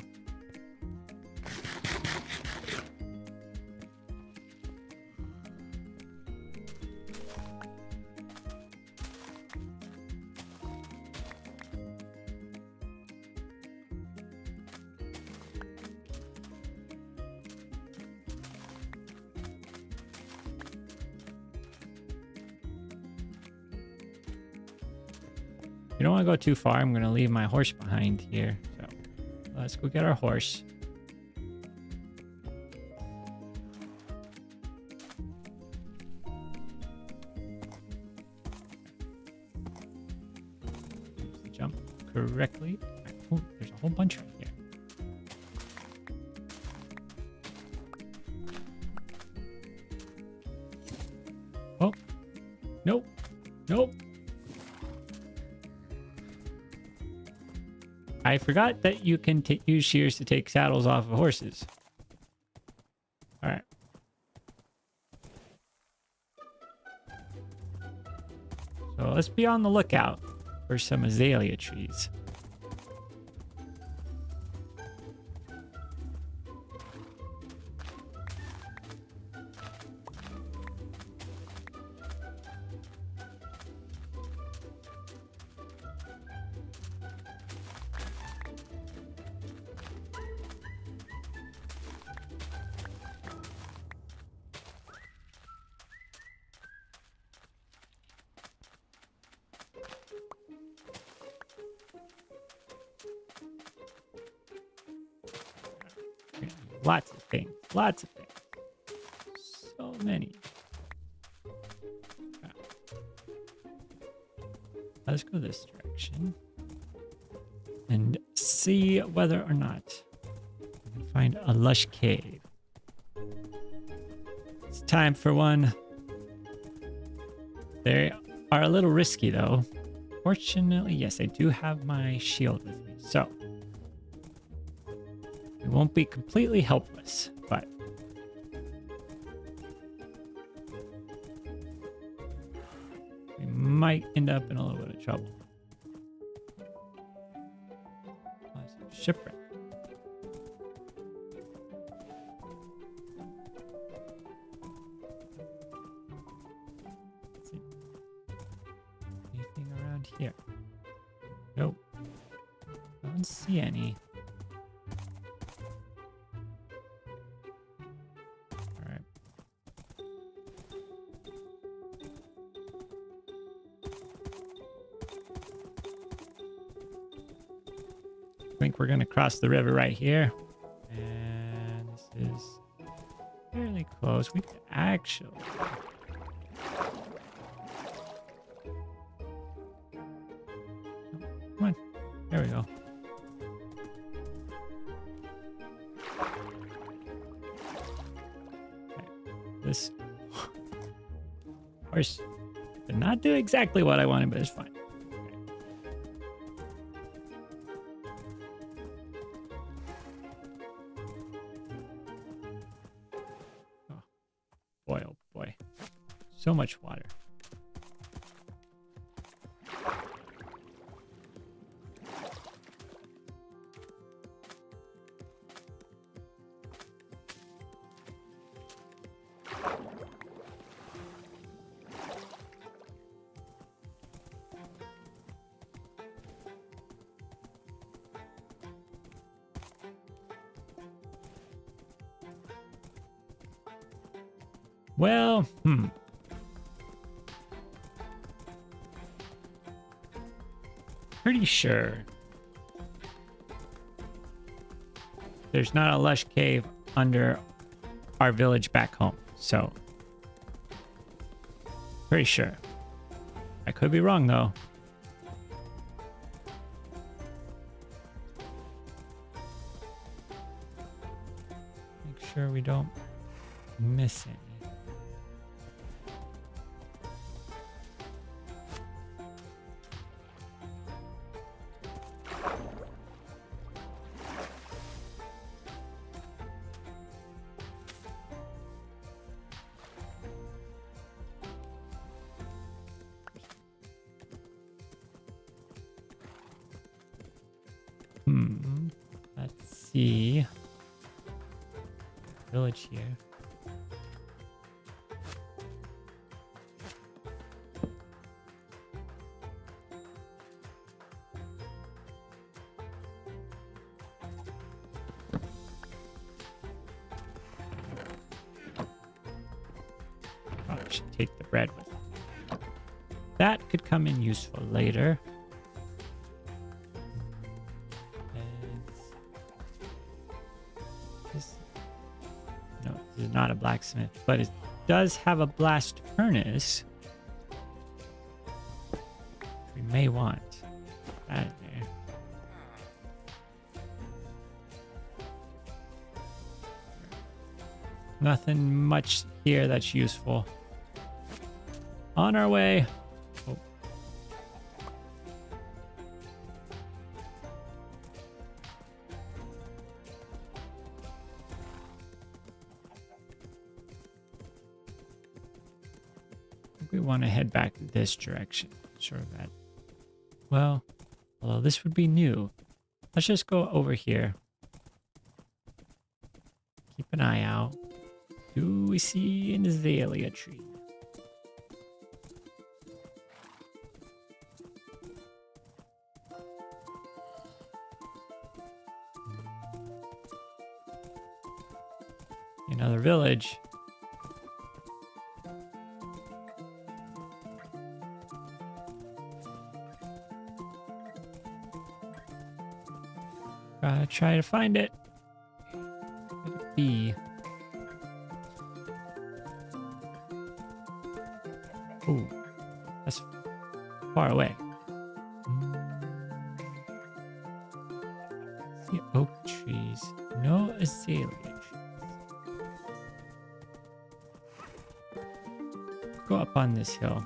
We don't want to go too far. I'm going to leave my horse behind here. So let's go get our horse. Jump correctly. Oh, there's a whole bunch right here. Oh, nope, nope. I forgot that you can use shears to take saddles off of horses. All right. So let's be on the lookout for some azalea trees. Lots of things. Lots of things. So many. Let's go this direction. And see whether or not we can find a lush cave. It's time for one. They are a little risky though. Fortunately, yes, I do have my shield with me. So we won't be completely helpless, but we might end up in a little bit of trouble. Shipwreck. Let's see. Anything around here? Nope. I don't see any. I think we're going to cross the river right here. And this is fairly close. We could actually... Come on. There we go. Okay. This horse did not do exactly what I wanted, but it's fine. Boy, oh boy. So much water. Well, pretty sure there's not a lush cave under our village back home. So, pretty sure. I could be wrong though. Make sure we don't miss any. Let's see. Village here. Probably should take the bread with me. That could come in useful later. No, this is not a blacksmith, but it does have a blast furnace. We may want that in there. Nothing much here that's useful. On our way. Oh. I think we want to head back this direction. Sure of that. Well, although this would be new, let's just go over here. Keep an eye out. Do we see an azalea tree? Another village. Gotta try to find it. Could it be? Ooh, that's far away. See oak trees, no azalea trees. Go up on this hill.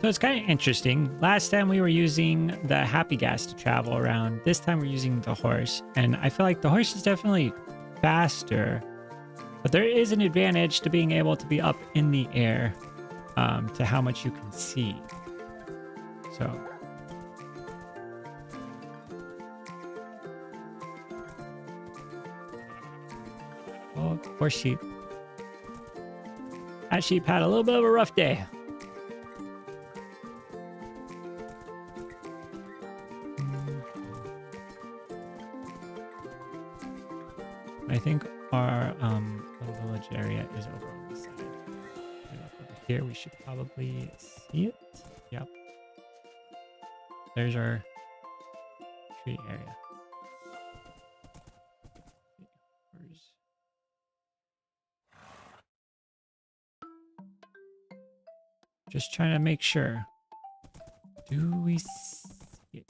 So it's kind of interesting. Last time we were using the happy gas to travel around. This time we're using the horse. And I feel like the horse is definitely faster. But there is an advantage to being able to be up in the air to how much you can see. So. Oh, poor sheep. That sheep had a little bit of a rough day. I think our little village area is over on this side. Right up over here, we should probably see it. Yep. There's our tree area. Just trying to make sure. Do we see it?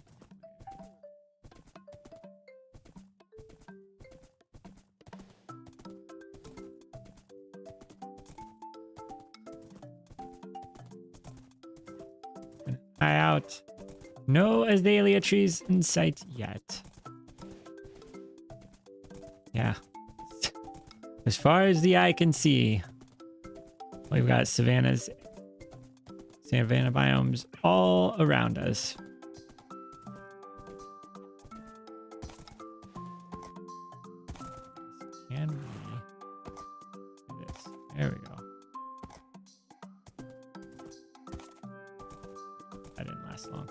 An eye out. No azalea trees in sight yet. Yeah. As far as the eye can see, we've got savanna biomes all around us. Can we do this? There we go. That didn't last long.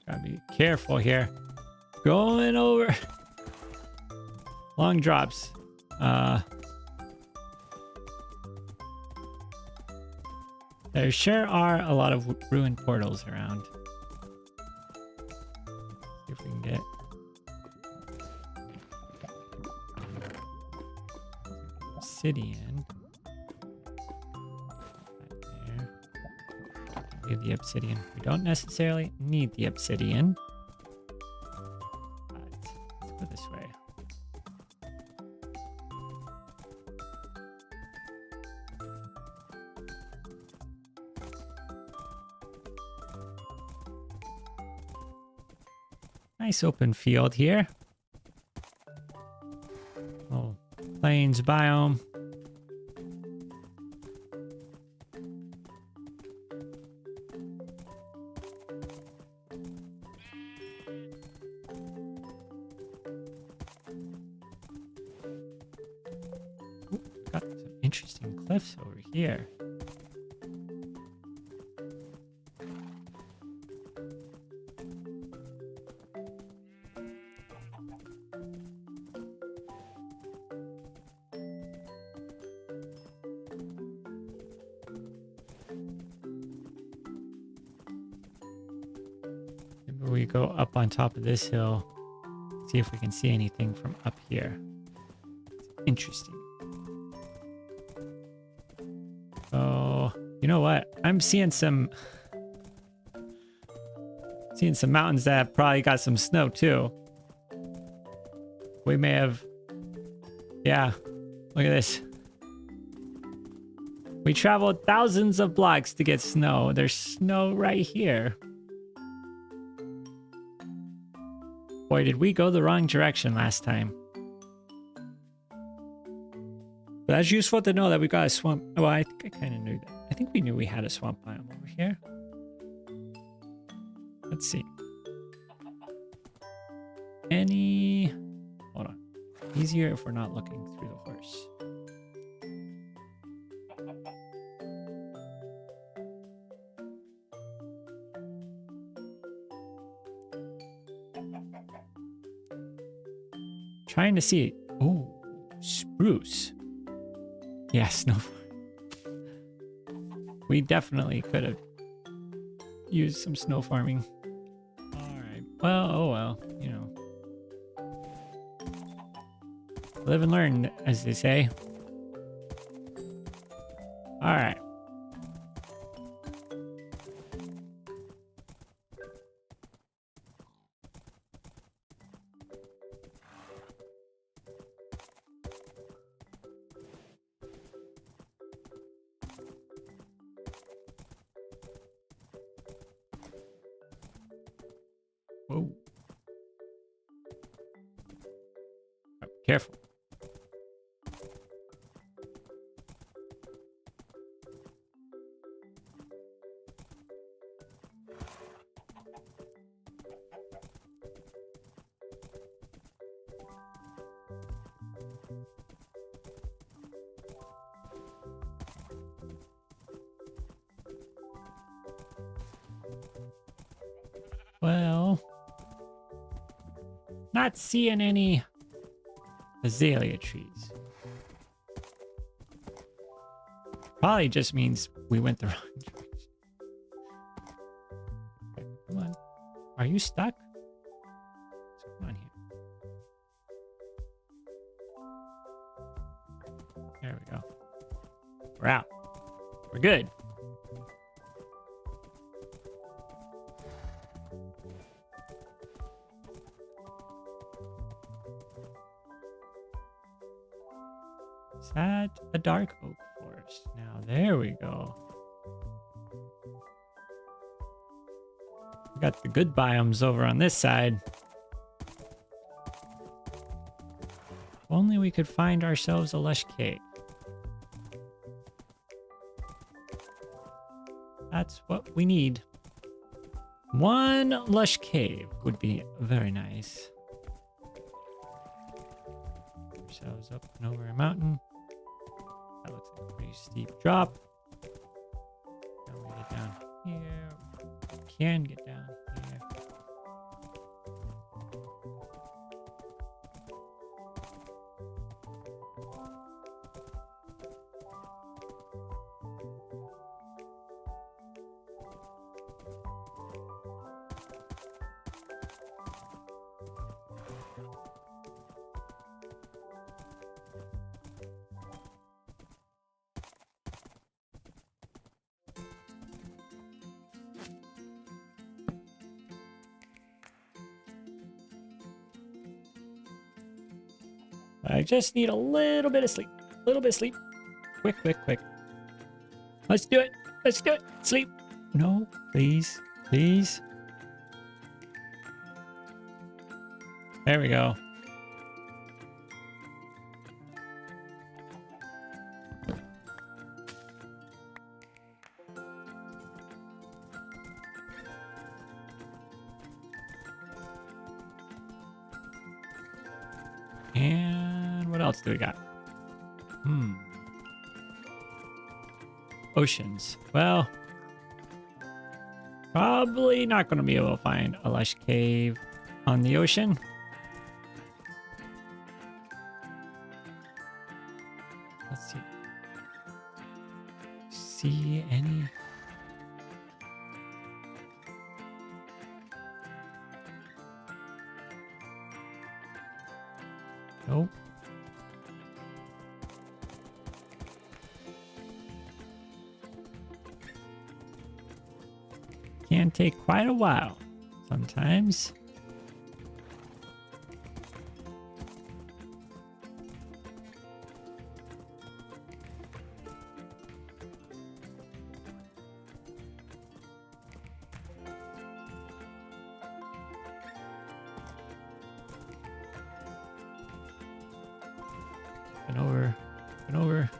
Gotta be careful here. Going over long drops. There sure are a lot of ruined portals around. See if we can get obsidian. The obsidian. We don't necessarily need the obsidian. But let's go this way. Nice open field here. Oh, plains biome. Ooh, got some interesting cliffs over here. Maybe we go up on top of this hill, see if we can see anything from up here. It's interesting. Oh, you know what? I'm seeing some mountains that have probably got some snow too. We may have, yeah, look at this. We traveled thousands of blocks to get snow. There's snow right here. Boy, did we go the wrong direction last time. But that's useful to know that we got a swamp. Oh, I think I kind of knew that. I think we knew we had a swamp biome over here. Let's see. Any... Hold on. Easier if we're not looking through the horse. Trying to see. Oh, spruce. Yeah, snow. We definitely could have used some snow farming. All right. Well, oh well, you know. Live and learn, as they say. All right. Whoa. Oh, careful. Well, not seeing any azalea trees. Probably just means we went the wrong direction. Okay, come on. Are you stuck? Come on here. There we go. We're out. We're good. Is that a dark oak forest? Now there we go. We got the good biomes over on this side. If only we could find ourselves a lush cave. That's what we need. One lush cave would be very nice. Ourselves up and over a mountain. That looks like a pretty steep drop. Now we get down here. We can get down here. I just need a little bit of sleep. A little bit of sleep. Quick, quick, quick. Let's do it. Let's do it. Sleep. No, please. Please. There we go. And what else do we got? Oceans. Well, probably not going to be able to find a lush cave on the ocean. Let's see. See any? Nope. Can take quite a while sometimes. And over, and over.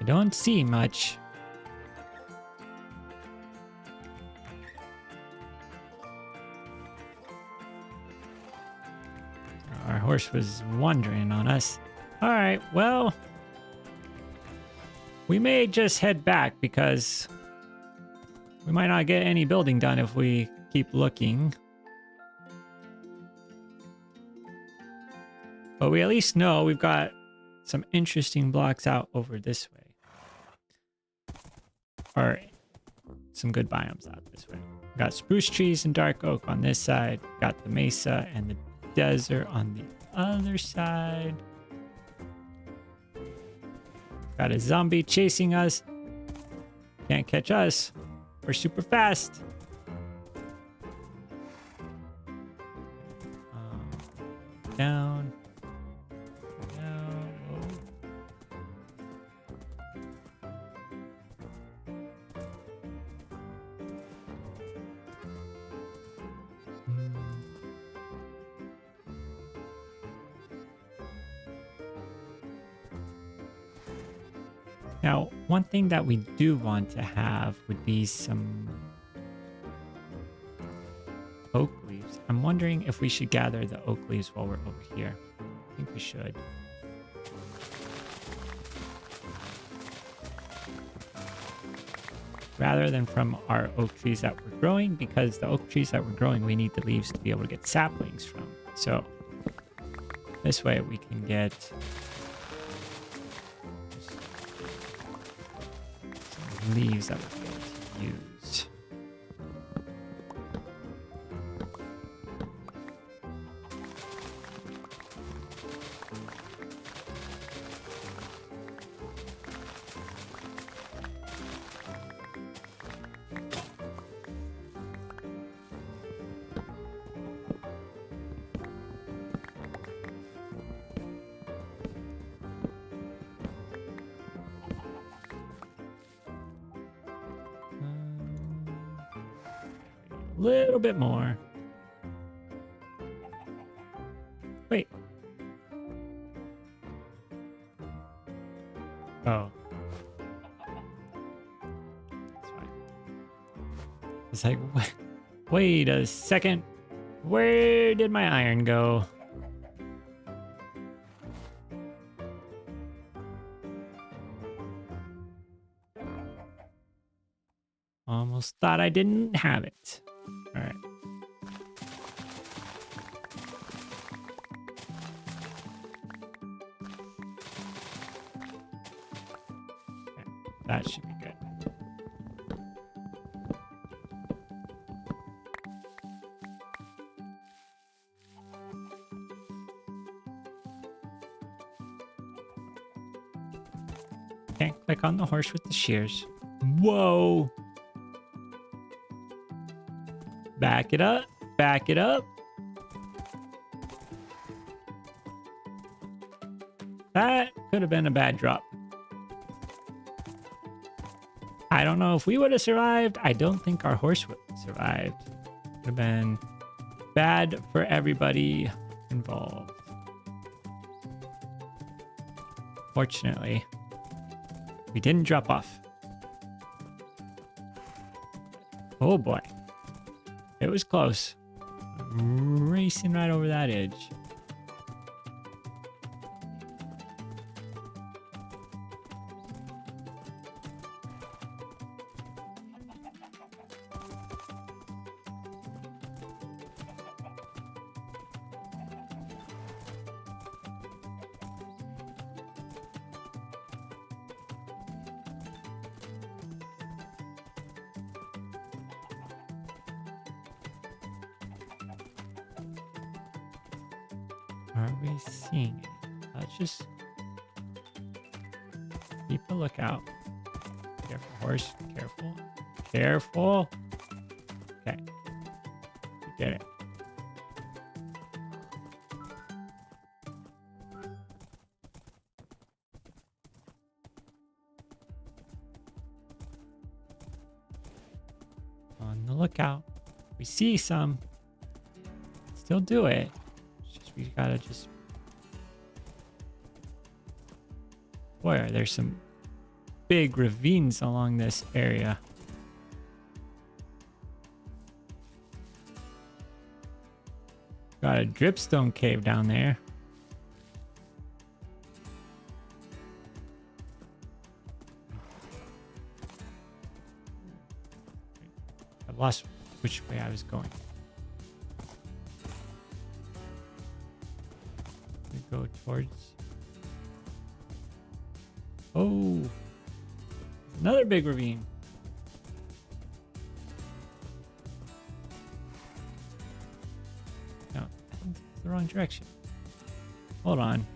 I don't see much. Our horse was wandering on us. All right, well, we may just head back because we might not get any building done if we keep looking. But we at least know we've got some interesting blocks out over this way. Or some good biomes out this way. We've got spruce trees and dark oak on this side. Got the mesa and the desert on the other side. Got a zombie chasing us. Can't catch us. We're super fast. Down. Now, one thing that we do want to have would be some oak leaves. I'm wondering if we should gather the oak leaves while we're over here. I think we should. Rather than from our oak trees that we're growing, because the oak trees that we're growing, we need the leaves to be able to get saplings from. So this way we can get some leaves that we'll be able to use. Little bit more. Wait. Oh. That's fine. It's like, wait a second. Where did my iron go? Almost thought I didn't have it. All right. Okay, that should be good. Can't click on the horse with the shears. Whoa. Back it up. Back it up. That could have been a bad drop. I don't know if we would have survived. I don't think our horse would have survived. Would have been bad for everybody involved. Fortunately, we didn't drop off. Oh boy. It was close. Racing right over that edge. Are we seeing it? Let's just keep a lookout. Careful, horse. Careful. Careful. Okay. We did it. On the lookout. We see some. Still do it. We gotta just... Boy, there's some big ravines along this area. Got a dripstone cave down there. I lost which way I was going. Go towards... Oh, another big ravine. No, I think it's the wrong direction. Hold on.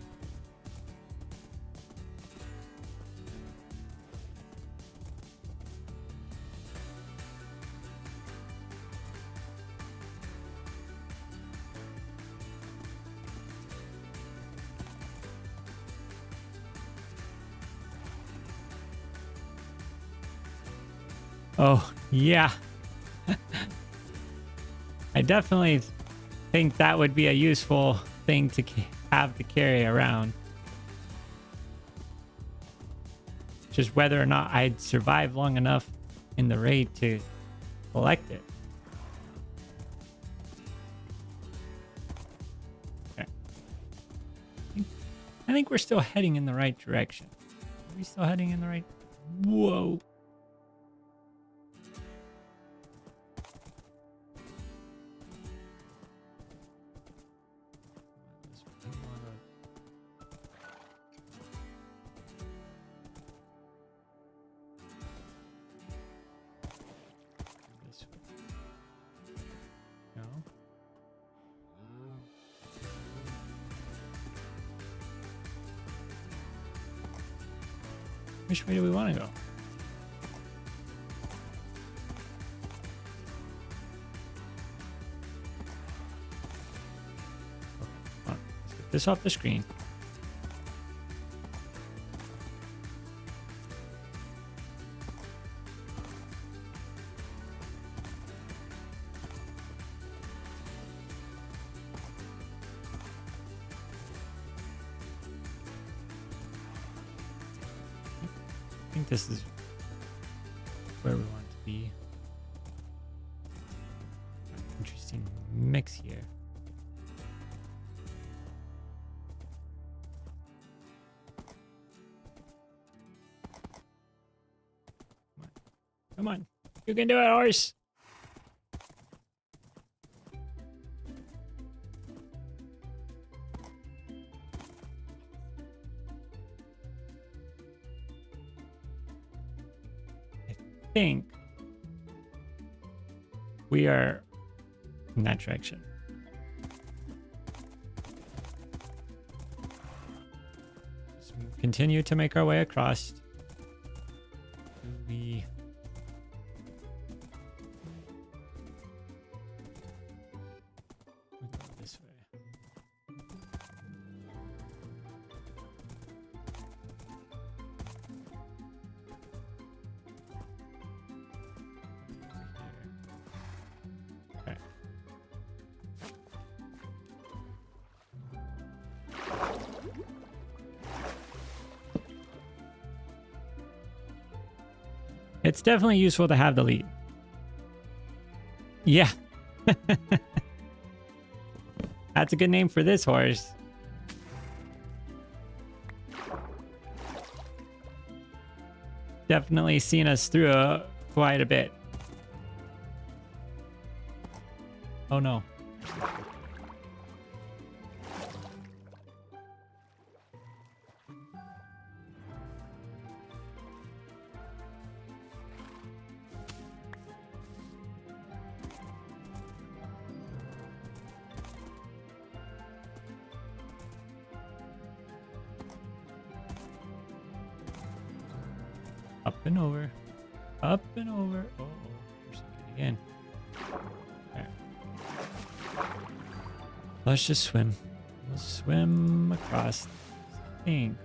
Oh, yeah. I definitely think that would be a useful thing to have to carry around. Just whether or not I'd survive long enough in the raid to collect it. Okay. I think we're still heading in the right direction. Are we still heading in the right... Whoa. Which way do we want to go? Come on, let's get this off the screen. I think this is where we want to be. Interesting mix here. Come on. You can do it, horse. I think we are in that direction. Let's continue to make our way across. we go this way. Okay. It's definitely useful to have the lead. Yeah. That's a good name for this horse. Definitely seen us through quite a bit. Oh no. Up and over. Up and over. Oh, we're sinking again. Okay. Let's just swim. We'll swim across this thing.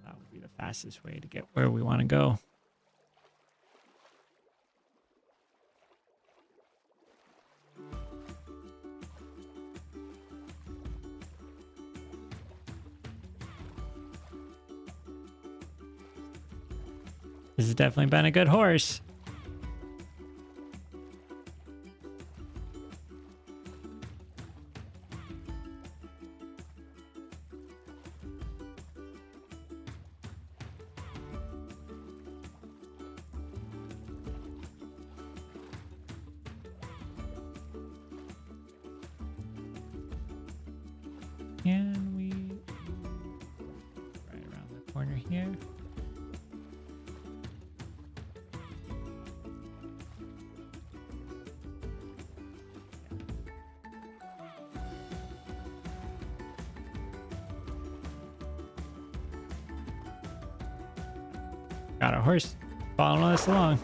That would be the fastest way to get where we want to go. This has definitely been a good horse. Can we right around the corner here? Got our horse following us along.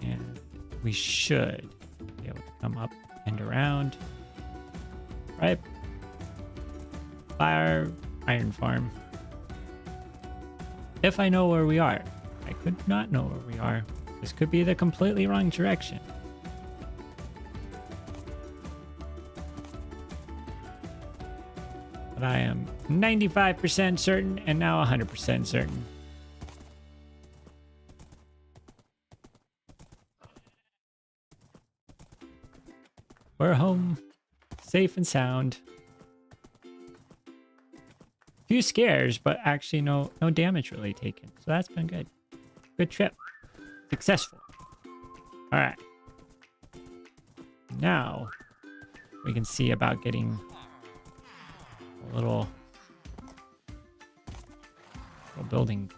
And we should be able to come up and around. Right by our iron farm. If I know where we are. I could not know where we are. This could be the completely wrong direction. But I am 95% certain and now 100% certain. We're home. Safe and sound. Few scares, but actually no damage really taken. So that's been good. Good trip. Successful. All right. Now we can see about getting a little building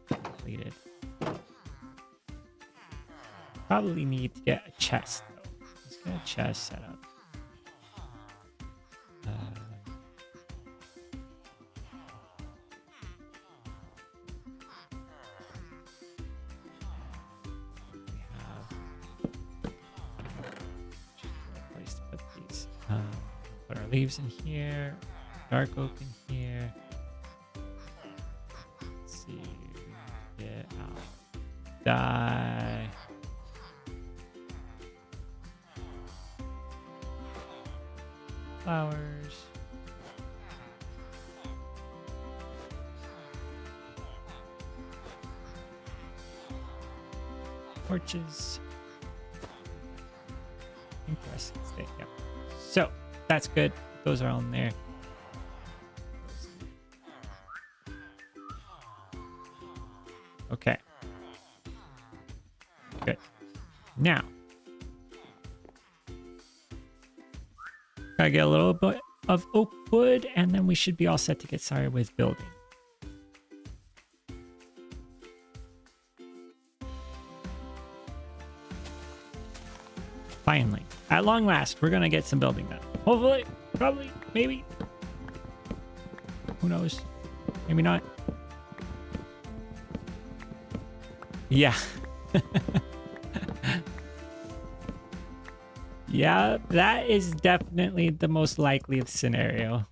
completed. Probably need to get a chest though. Let's get a chest set up. Put our leaves in here, dark oak in here. Let's see, get out, dye. Flowers. Torches. Impressive state, yep. So that's good. Those are all in there. Okay. Good. Now, Gotta get a little bit of oak wood, and then we should be all set to get started with building. Finally, at long last, we're gonna get some building done. Hopefully, probably, maybe. Who knows? Maybe not. Yeah. Yeah, that is definitely the most likely scenario.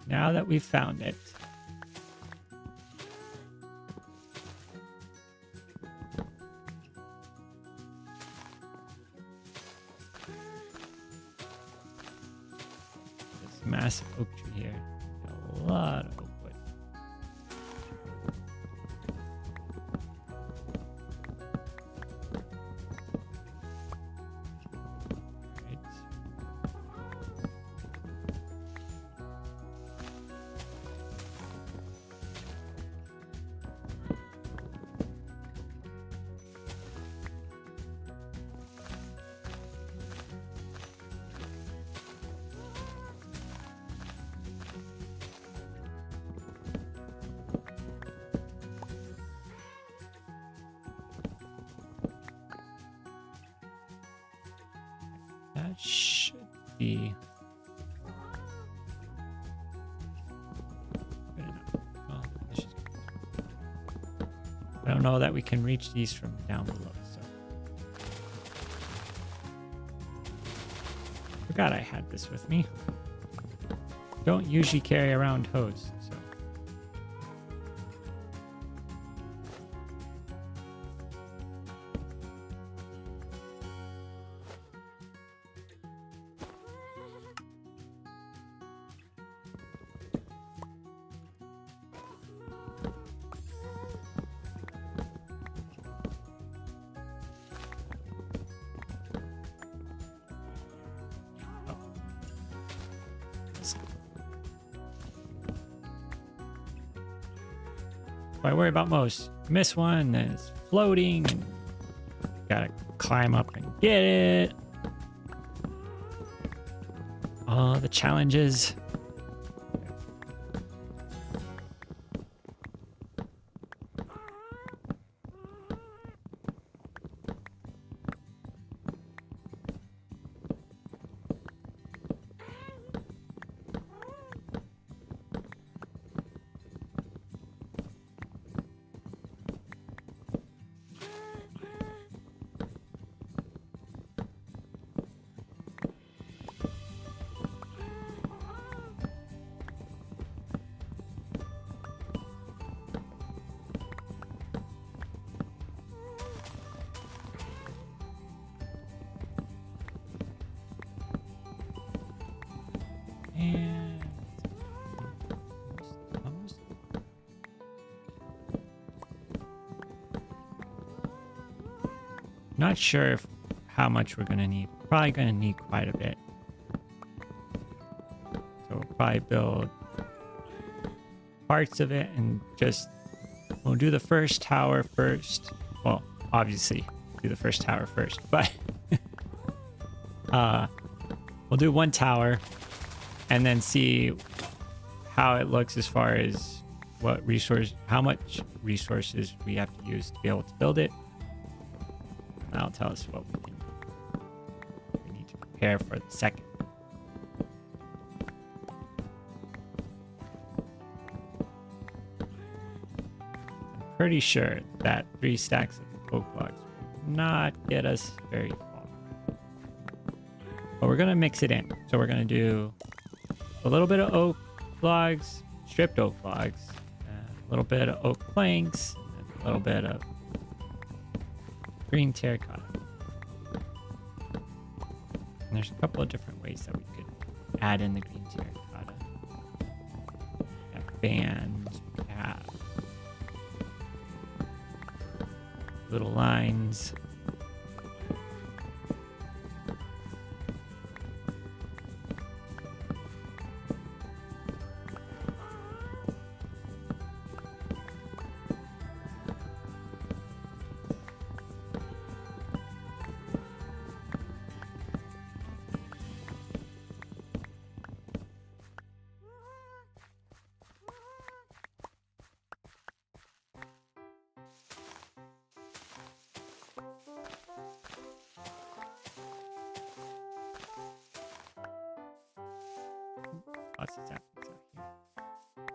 Now that we've found it. This massive oak tree here. A lot of oak wood. Right. That should be good enough. Well, this is good. I don't know that we can reach these from down below, so. Forgot I had this with me. Don't usually carry around hose, so. What I worry about most. Miss one, then it's floating, and gotta climb up and get it. All the challenges. And almost. Not sure if how much we're gonna need. Probably gonna need quite a bit. So we'll probably build parts of it and just we'll do the first tower first. Well, obviously do the first tower first, but we'll do one tower and then see how it looks as far as how much resources we have to use to be able to build it. That'll tell us what we need to prepare for the second. I'm pretty sure that 3 stacks of oak logs will not get us very far. But we're gonna mix it in. So we're gonna do a little bit of oak logs, stripped oak logs, a little bit of oak planks, and a little bit of green terracotta. And there's a couple of different ways that we could add in the green terracotta. We have bands, we have little lines. lots of saplings out here.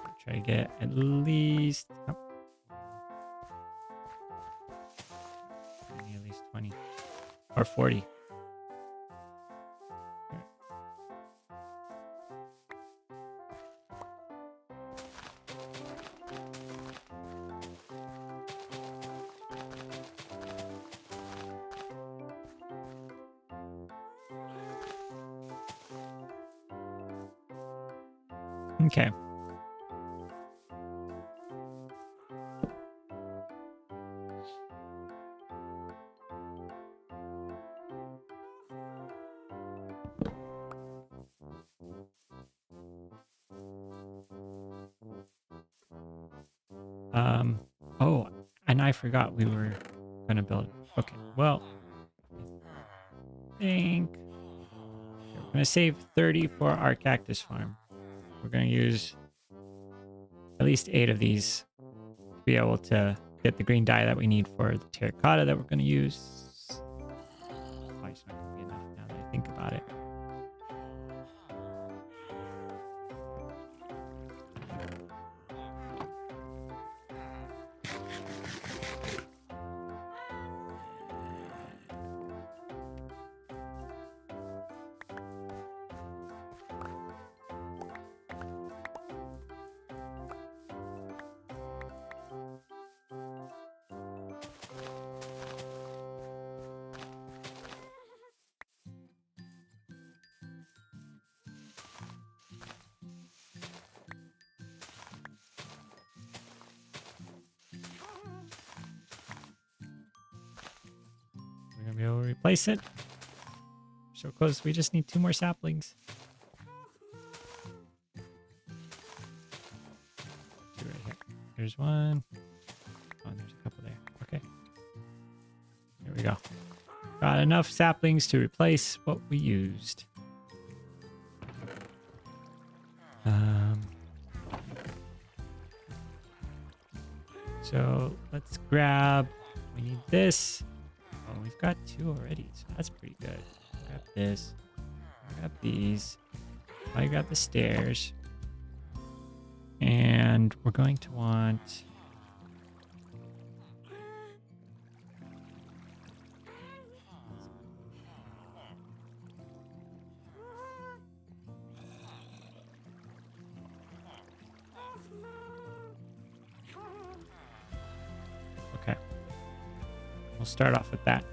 I'll try to get at least at least 20 or 40. Okay. Oh, and I forgot we were gonna build. Okay, well, I think we're gonna save 30 for our cactus farm. We're gonna use at least 8 of these to be able to get the green dye that we need for the terracotta that we're gonna use. Probably not gonna be enough now that I think about it. We're gonna be able to replace it. So close. We just need 2 more saplings. 2 right here. There's one. Oh, and there's a couple there. Okay. There we go. Got enough saplings to replace what we used. So let's grab. We need this. Oh, we've got 2 already, so that's pretty good. Grab this. Grab these. I got the stairs. And we're going to want... Okay. We'll start off with that.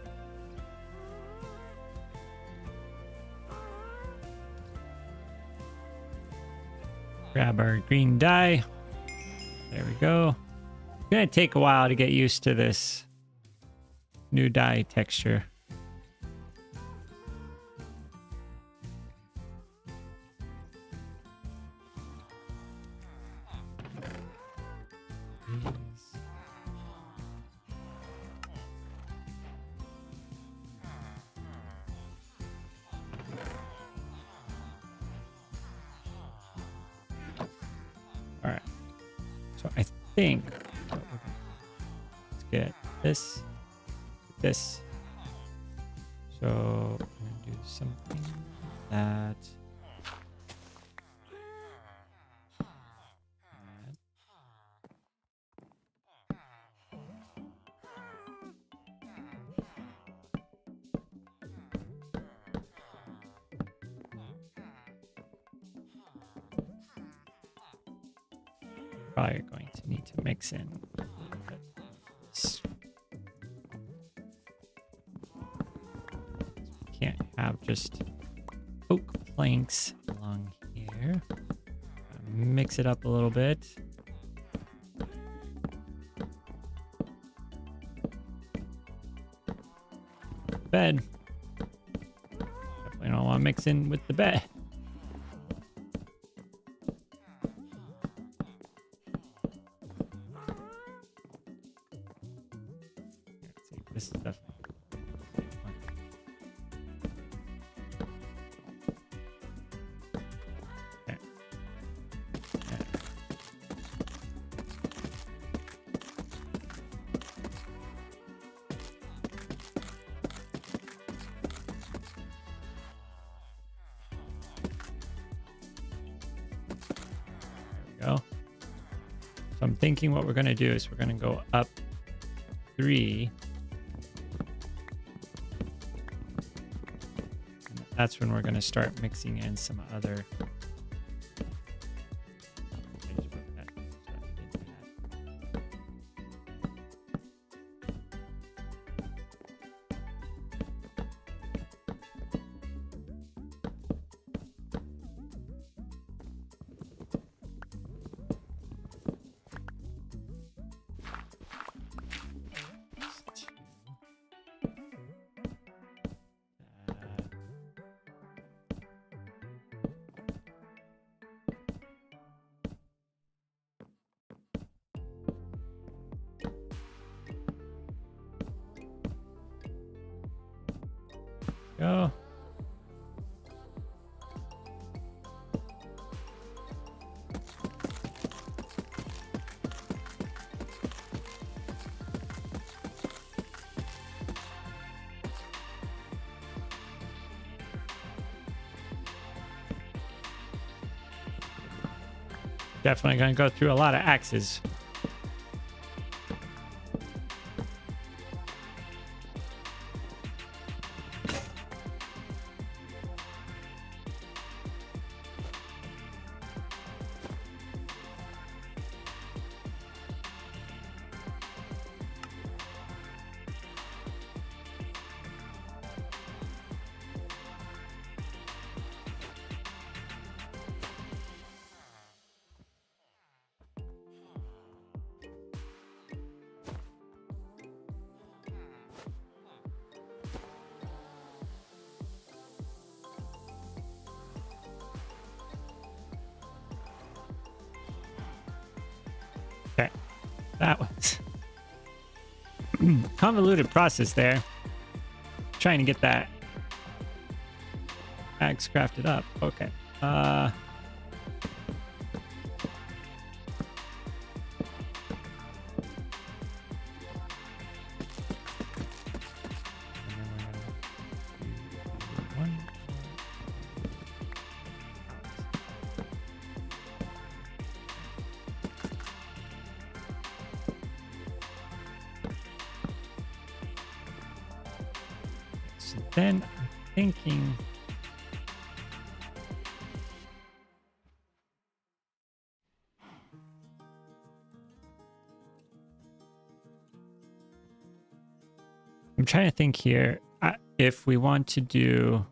Grab our green dye. There we go. It's gonna take a while to get used to this new dye texture. All right. So I think let's get this, this. So I'm gonna do something like that. Probably going to need to mix in a little bit. Can't have just oak planks along here. Mix it up a little bit. Bed. Definitely don't want to mix in with the bed. This is definitely fun. Okay. Yeah. I'm thinking what we're going to do is we're going to go up 3. And that's when we're going to start mixing in some other. Go. Definitely going to go through a lot of axes. Okay, that was convoluted process there. Trying to get that axe crafted up. Okay. Then I'm thinking I'm trying to think here if we want to do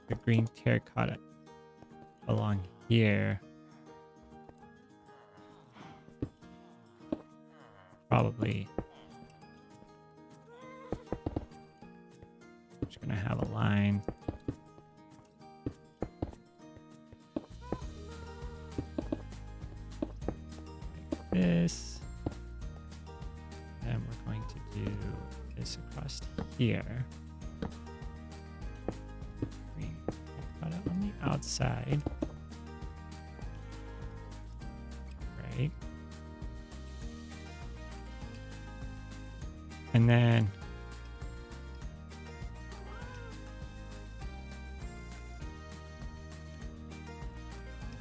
the green terracotta along here. Probably just gonna have a line. Like this. And we're going to do this across here. Green terracotta on the outside. Right. And then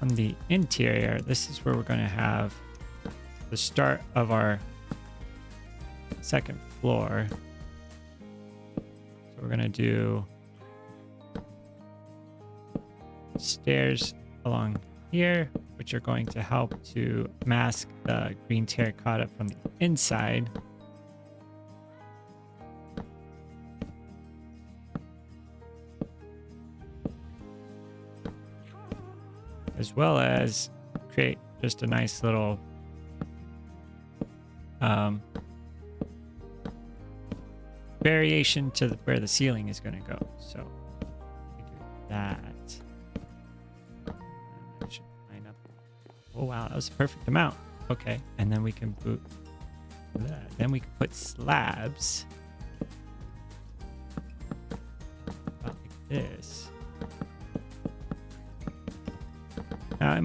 on the interior, this is where we're going to have the start of our second floor. So we're going to do stairs along here, which are going to help to mask the green terracotta from the inside. As well as create just a nice little variation to where the ceiling is going to go. So we do that. That should line up. Oh wow, that was a perfect amount. Okay, and then we can boot that. Then we can put slabs about like this. Now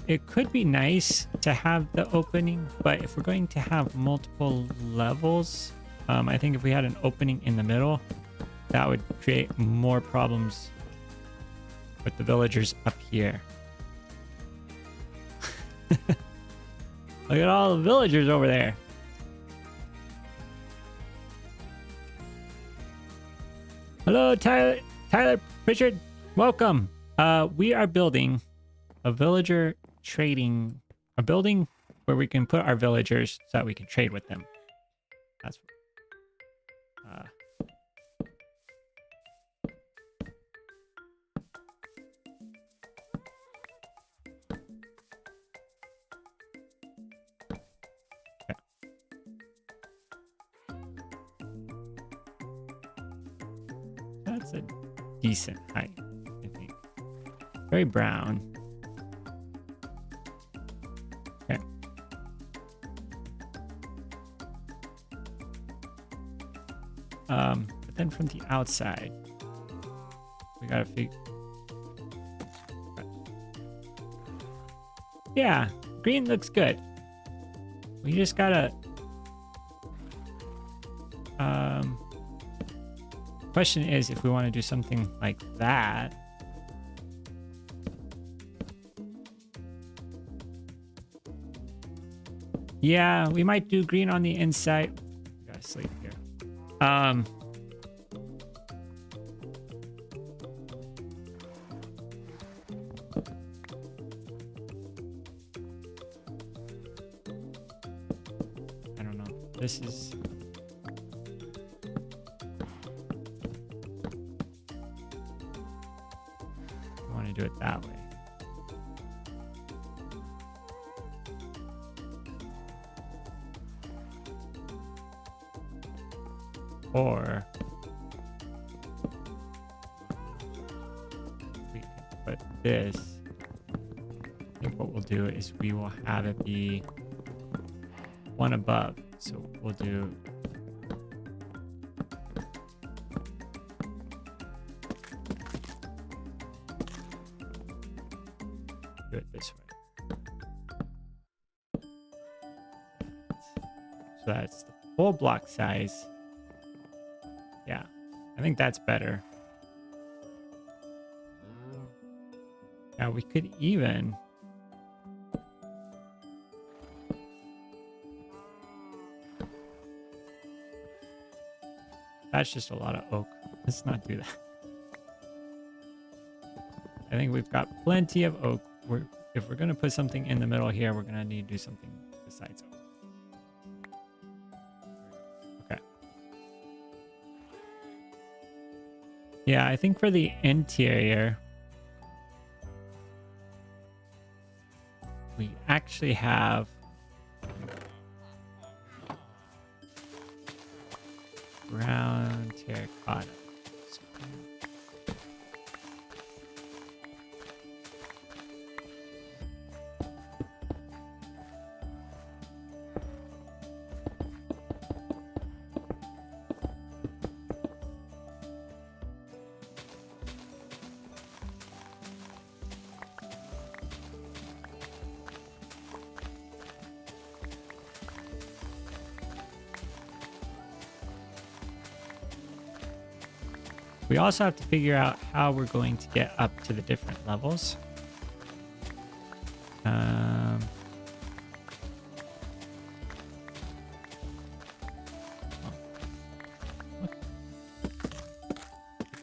it could be nice to have the opening, but if we're going to have multiple levels, I think if we had an opening in the middle, that would create more problems with the villagers up here. Look at all the villagers over there. Hello, Tyler Pritchard. Welcome. We are building a villager trading, a building where we can put our villagers so that we can trade with them. That's that's a decent height, I think. Very brown. Okay. But then from the outside, we gotta figure. Yeah, green looks good. We just gotta. Question is if we want to do something like that. Yeah, we might do green on the inside. Gotta sleep here. I don't know. This is. I want to do it that way. Or we can put this. I think what we'll do is we will have it be one above. So we'll do it this way. So that's the full block size. Yeah, I think that's better. Now we could even that's just a lot of oak. Let's not do that. I think we've got plenty of oak. If we're gonna put something in the middle here, we're gonna need to do something besides oak. Yeah, I think for the interior, we actually have brown terracotta. We also have to figure out how we're going to get up to the different levels. Look.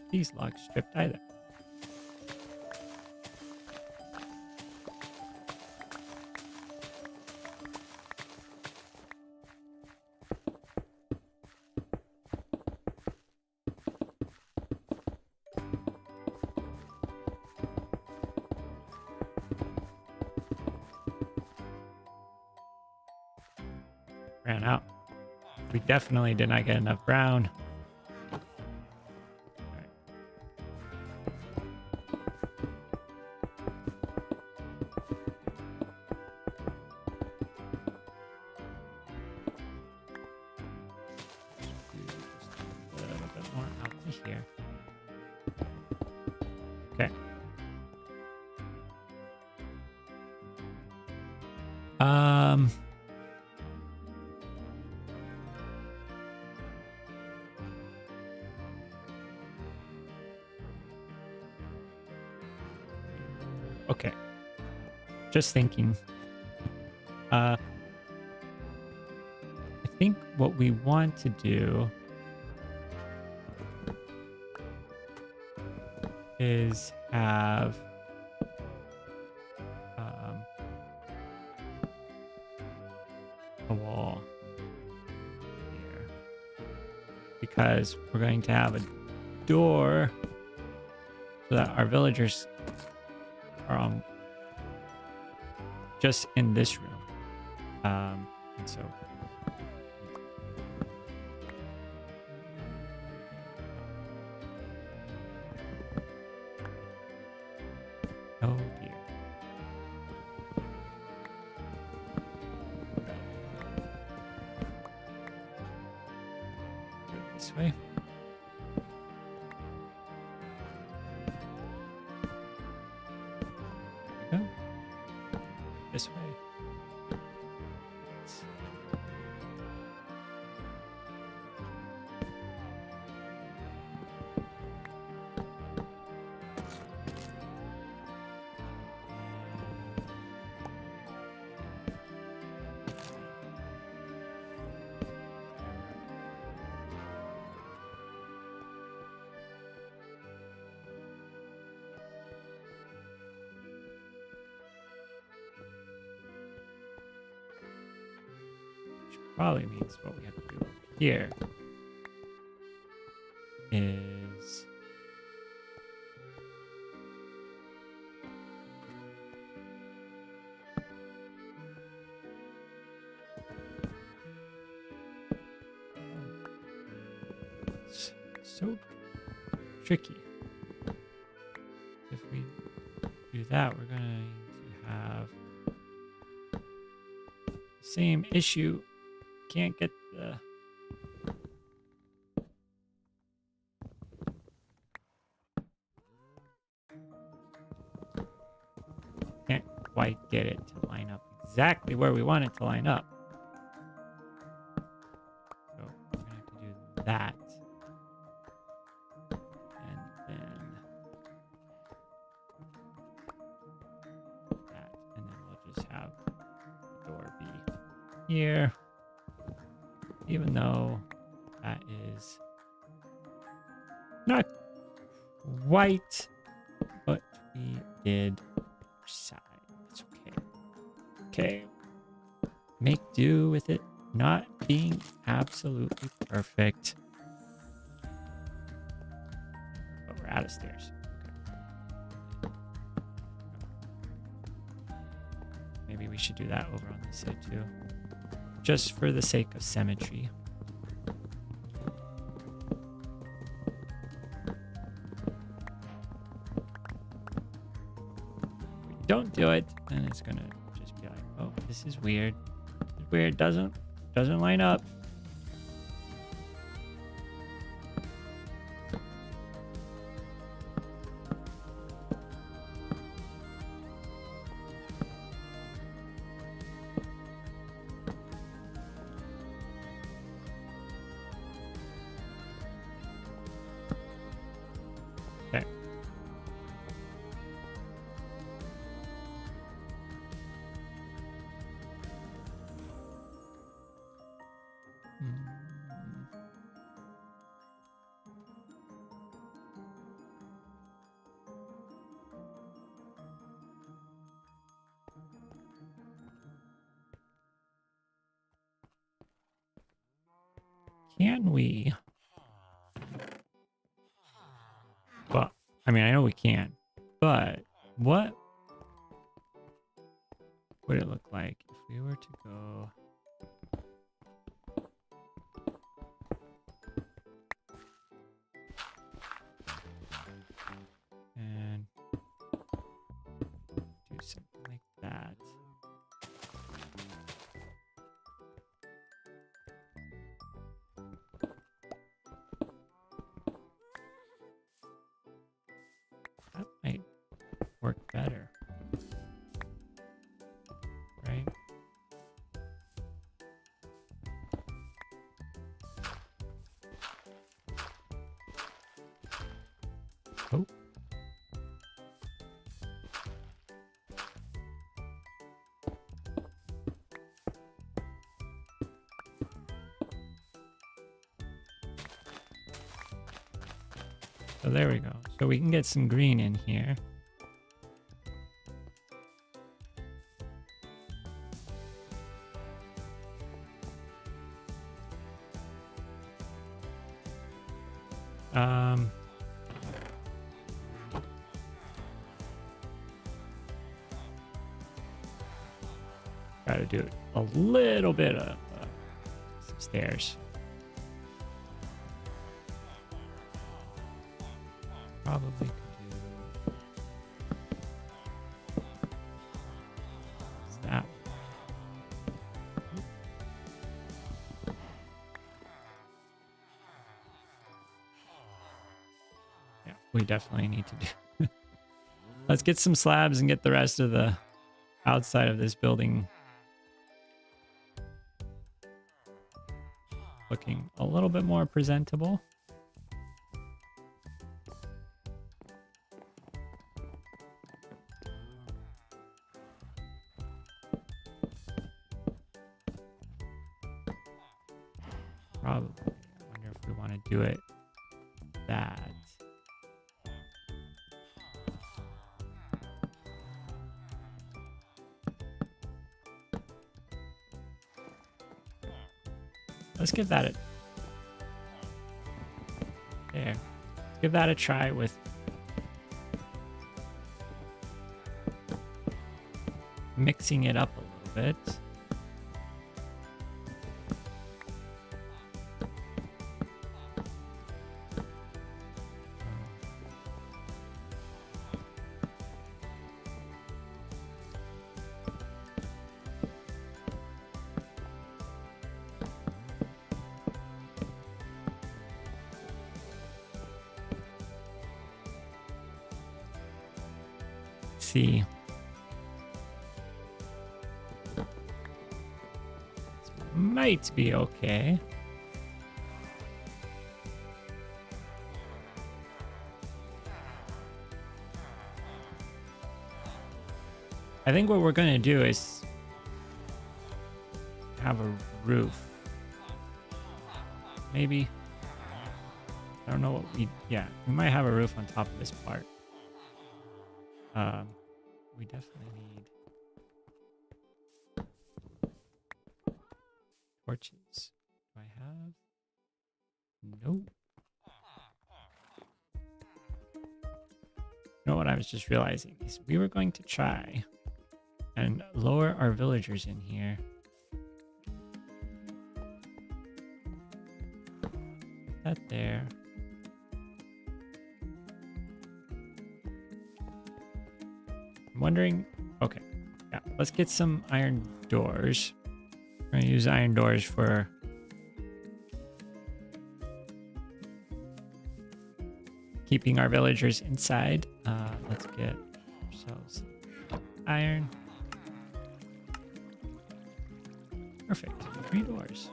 These logs stripped either. Ran out. We definitely did not get enough brown. A little bit more out to here. Okay. Okay. Just thinking. I think what we want to do is have a wall here, because we're going to have a door so that our villagers are just in this room. And so oh dear. Go this way. Go this way. Probably means what we have to do over here is it's so tricky. If we do that, we're going to have the same issue. Can't get the can't quite get it to line up exactly where we want it to line up. So we're gonna have to do that. And then that. And then we'll just have the door be here. Even though that is not quite what we did side. It's okay. Okay. Make do with it not being absolutely perfect. But we're out of stairs. Okay. Maybe we should do that over on this side too. Just for the sake of symmetry. If we don't do it, then it's gonna just be like, oh, this is weird. It's weird, doesn't line up. Okay. Can we? Well, I mean, I know we can, but what would it look like if we were to go? And do something like that. That might work better. Right? Oh. So there we go. So we can get some green in here. Try to do a little bit of some stairs. Probably could do that. Yeah, we definitely need to do. Let's get some slabs and get the rest of the outside of this building looking a little bit more presentable. Probably. I wonder if we want to do it that. Let's give that a there. Let's give that a try with mixing it up a little bit. See. This might be okay. I think what we're going to do is have a roof. Maybe. I don't know what we we might have a roof on top of this part. We definitely need torches. Do I have? Nope. You know what I was just realizing is we were going to try and lower our villagers in here. Put that there. I'm wondering, okay, yeah, let's get some iron doors. We're going to use iron doors for keeping our villagers inside. Let's get ourselves iron. Perfect, 3 doors.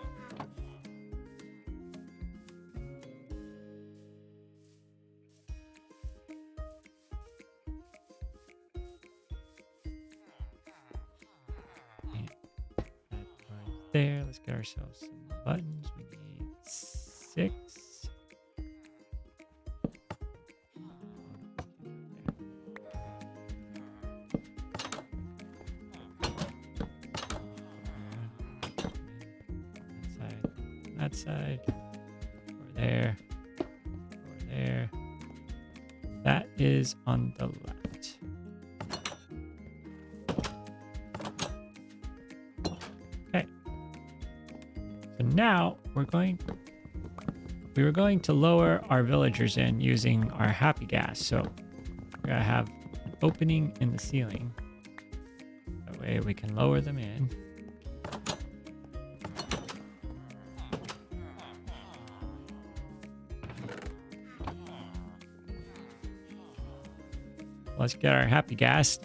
There, let's get ourselves some buttons. We need 6. That side, over there, over there. That is on the left. Okay. So now we were going to lower our villagers in using our happy gas. So we're gonna have an opening in the ceiling. That way we can lower them in. Let's get our happy gas.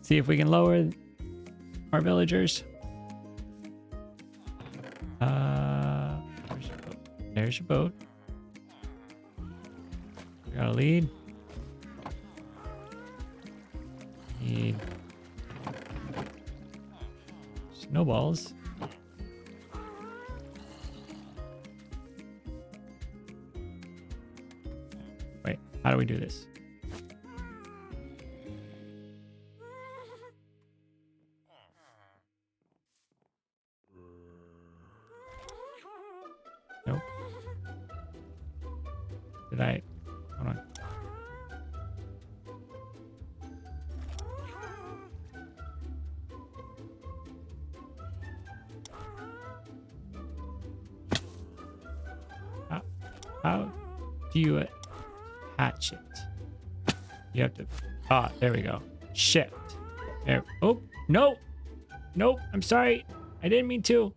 See if we can lower our villagers. There's your boat. We got a lead. Need snowballs. Wait, how do we do this? Nope. Did I? Hold on. How do you attach it? You have to. Ah, there we go. Shift. There. Oh, no. Nope. I'm sorry. I didn't mean to.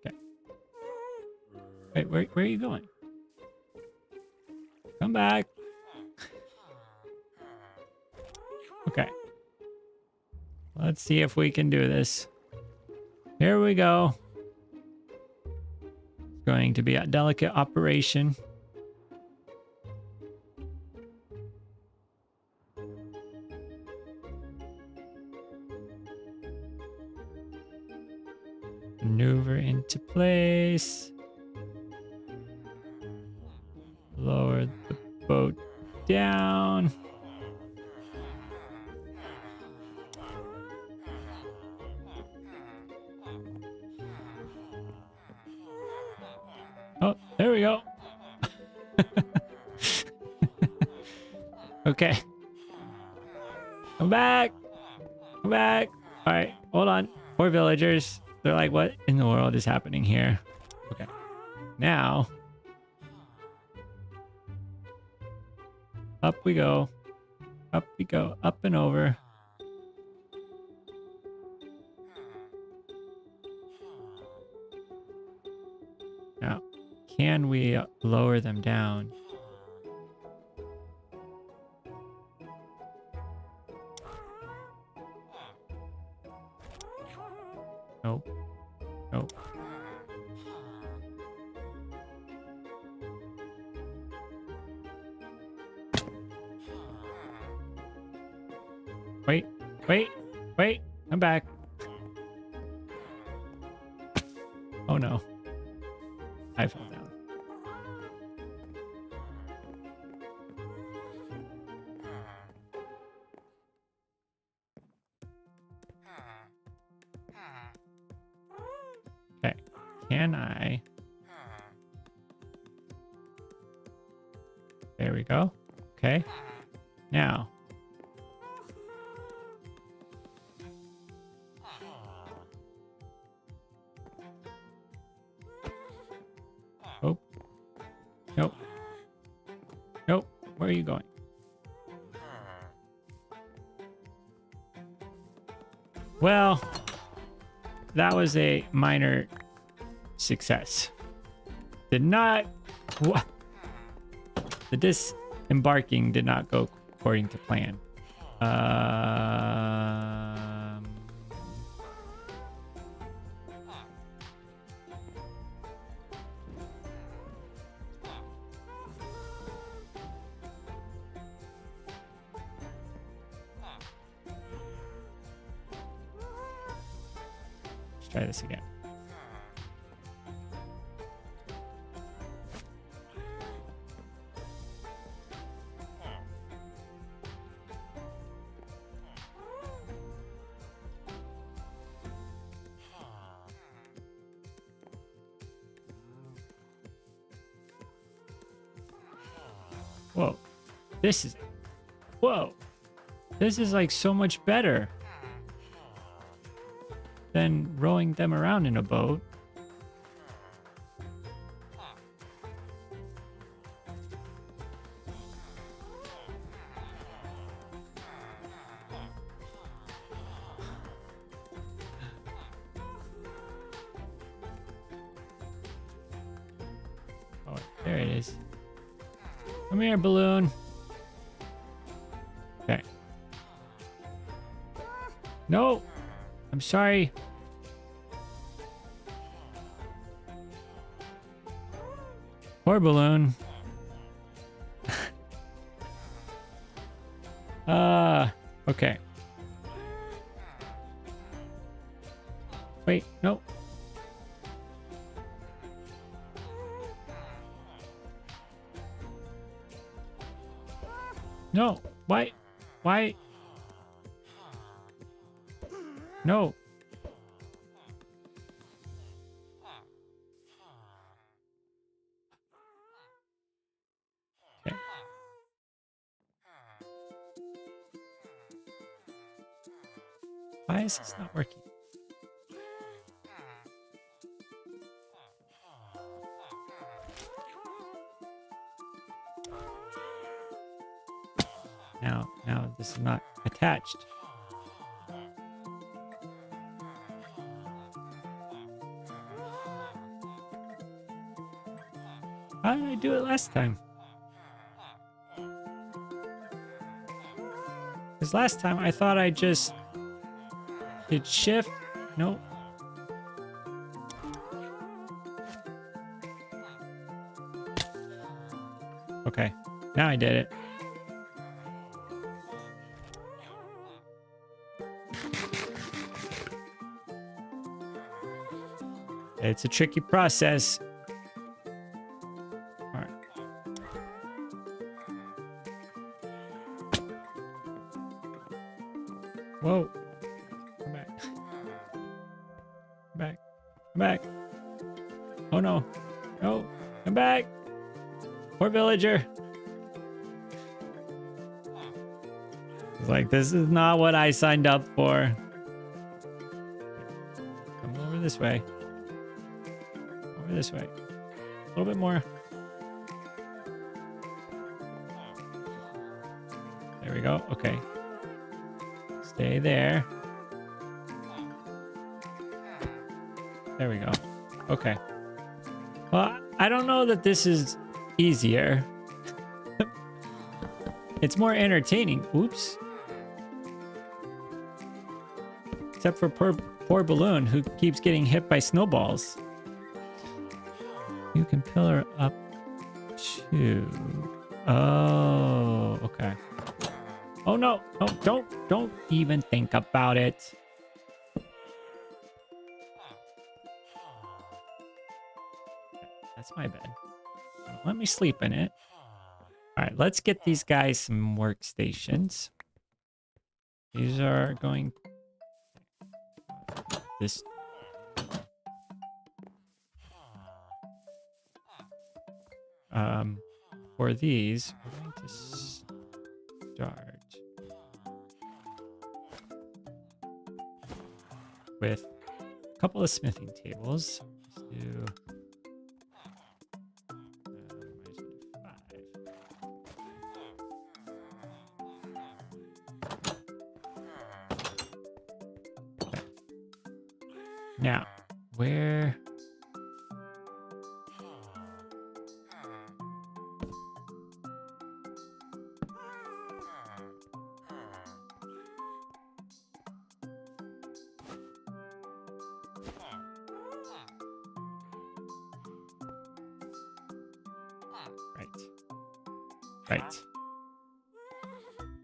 Okay. Wait, where are you going? Come back. Okay. Let's see if we can do this. Here we go. It's going to be a delicate operation. Maneuver into place. Lower the boat down. Oh, there we go. Okay. Come back. Come back. All right, hold on. Poor villagers. They're like, what in the world is happening here? Okay. Now, up we go. Up we go. Up and over. Now, can we lower them down? Nope. Nope. Wait, wait, wait. I'm back. Oh no. I fell down. Okay. Can I? There we go. Okay. Now. Oh. Nope. Nope. Where are you going? Well, that was a minor success. Did not. What? The disembarking did not go according to plan. Let's try this again. Whoa. Whoa. This is like so much better than rowing them around in a boat. Oh, there it is. Come here, balloon. Okay. No, I'm sorry. Poor balloon. Okay. Wait, no. No. Why? Why? No. Okay. Why is this not working? Now this is not attached. How did I do it last time? Because last time I thought I just did shift. Nope. Okay, now I did it. It's a tricky process. All right. Whoa. Come back. Come back. Come back. Oh no. No. Come back. Poor villager. It's like, this is not what I signed up for. Come over this way. Over this way. A little bit more. There we go. Okay. Stay there. There we go. Okay. Well, I don't know that this is easier. It's more entertaining. Oops. Except for poor Balloon, who keeps getting hit by snowballs. You can pillar up to... Oh, okay. Oh no, no, don't even think about it. That's my bed. Let me sleep in it. All right, let's get these guys some workstations. These are going... This... For these, we're going to start with a couple of smithing tables. Let's do... Now, where...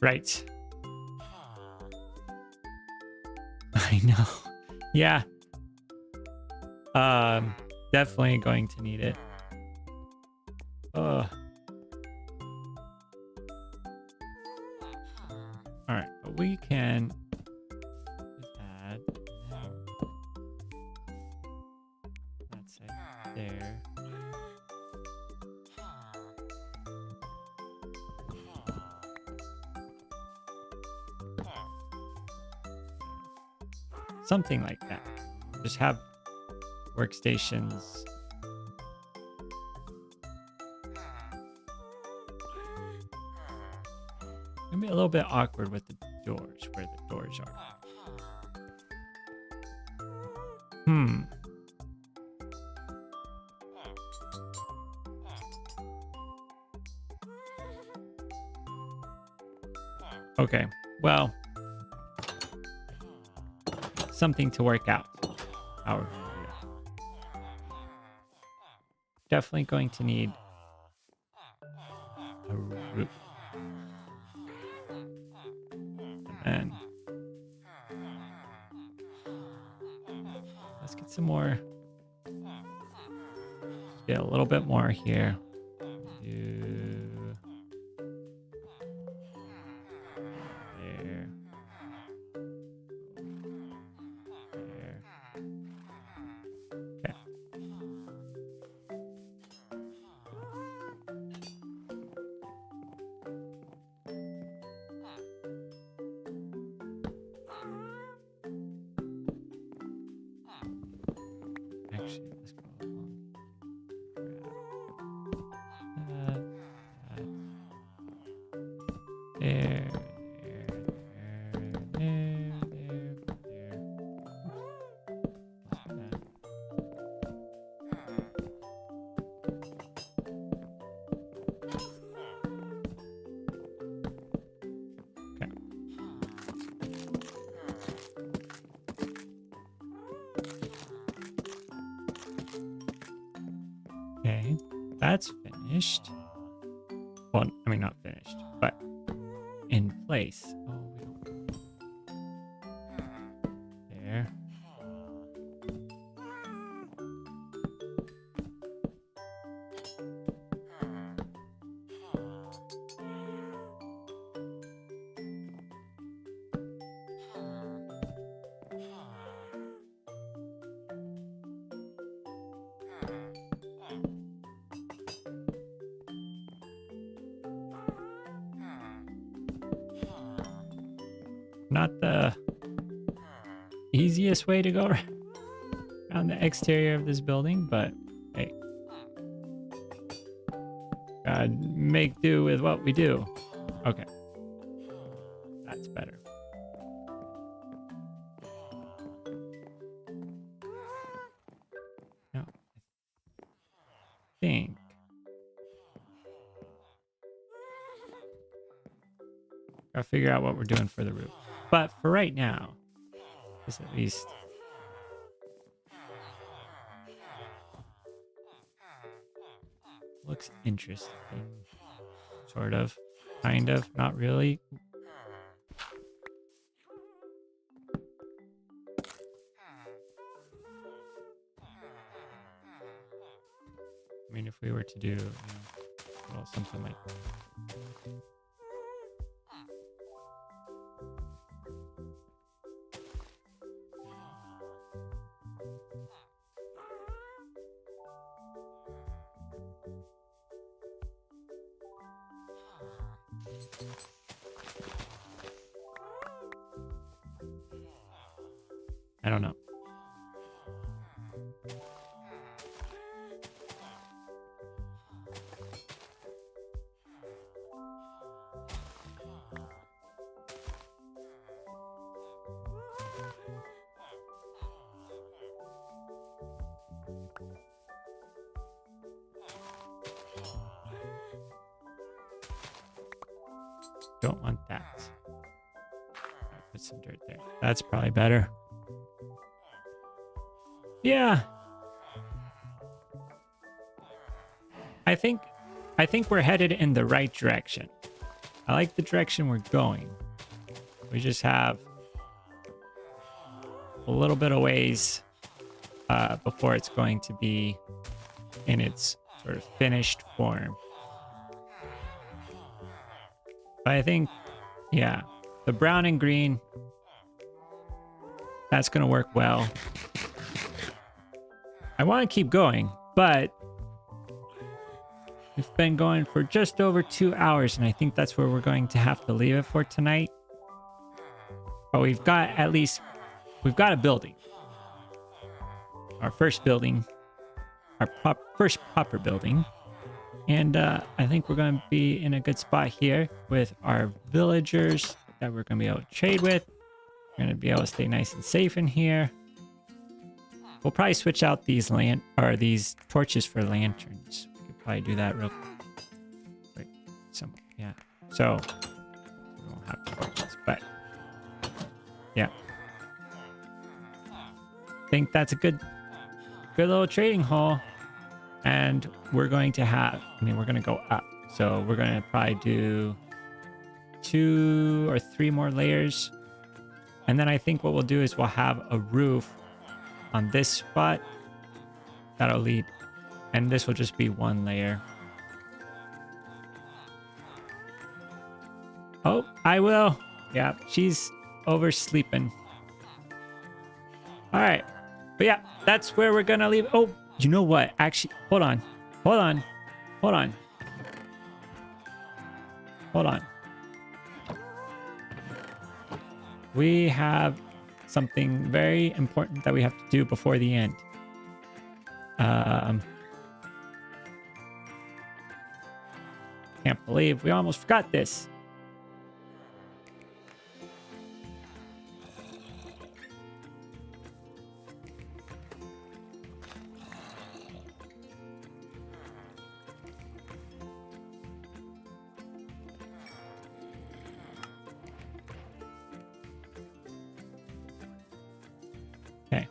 Right. I know. Yeah. Definitely going to need it. All right, but we can add that's it there. Something like that. Just have workstations. It'll be a little bit awkward with the doors, where the doors are. Okay, well, something to work out. Definitely going to need a roof. And let's get some more. Get a little bit more here. Actually, let's go along. There, there. Okay, that's finished. Well, I mean, not finished, but in place. Oh, we don't. There. Not the easiest way to go around the exterior of this building, but hey, gotta make do with what we do. Okay, that's better. Now, I think gotta figure out what we're doing for the roof. But for right now, this at least looks interesting. Sort of. Kind of. Not really. I mean, if we were to do, well, something like I don't know. Don't want that. Put some dirt there. That's probably better. Yeah. I think we're headed in the right direction. I like the direction we're going. We just have a little bit of ways before it's going to be in its sort of finished form. But I think, yeah, the brown and green, that's going to work well. I want to keep going, but we've been going for just over 2 hours, and I think that's where we're going to have to leave it for tonight. But we've got a building. Our first building, our first proper building. And I think we're going to be in a good spot here with our villagers that we're going to be able to trade with. We're going to be able to stay nice and safe in here. We'll probably switch out these these torches for lanterns. We could probably do that real quick. Yeah. So we won't have torches, but yeah. I think that's a good little trading hall. And we're going to we're going to go up. So we're going to probably do 2 or 3 more layers. And then I think what we'll do is we'll have a roof on this spot that'll lead. And this will just be 1 layer. Oh, I will. Yeah, she's oversleeping. All right. But yeah, that's where we're going to leave. Oh, you know what? Actually, hold on. We have something very important that we have to do before the end. Can't believe we almost forgot this. Okay.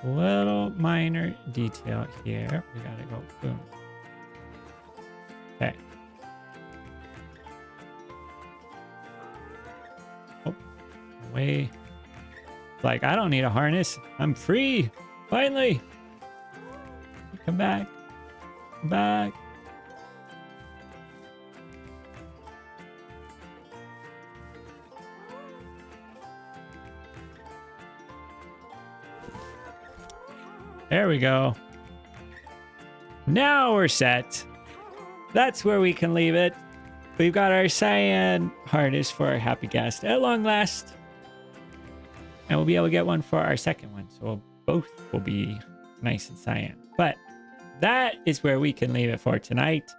Little minor detail here. We gotta go boom. Okay. Oh, way. Like, I don't need a harness. I'm free. Finally. Come back. Come back. There we go. Now we're set. That's where we can leave it. We've got our cyan harness for our happy guest at long last. And we'll be able to get one for our second one. So both will be nice and cyan. But that is where we can leave it for tonight.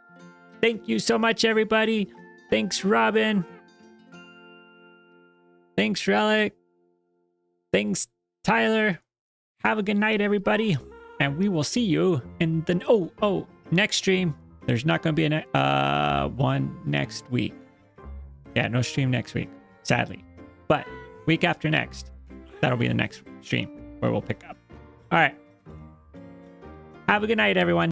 Thank you so much, everybody. Thanks, Robin. Thanks, Relic. Thanks, Tyler. Have a good night, everybody. And we will see you in the... next stream. There's not going to be a one next week. Yeah, no stream next week, sadly. But week after next, that'll be the next stream where we'll pick up. All right. Have a good night, everyone.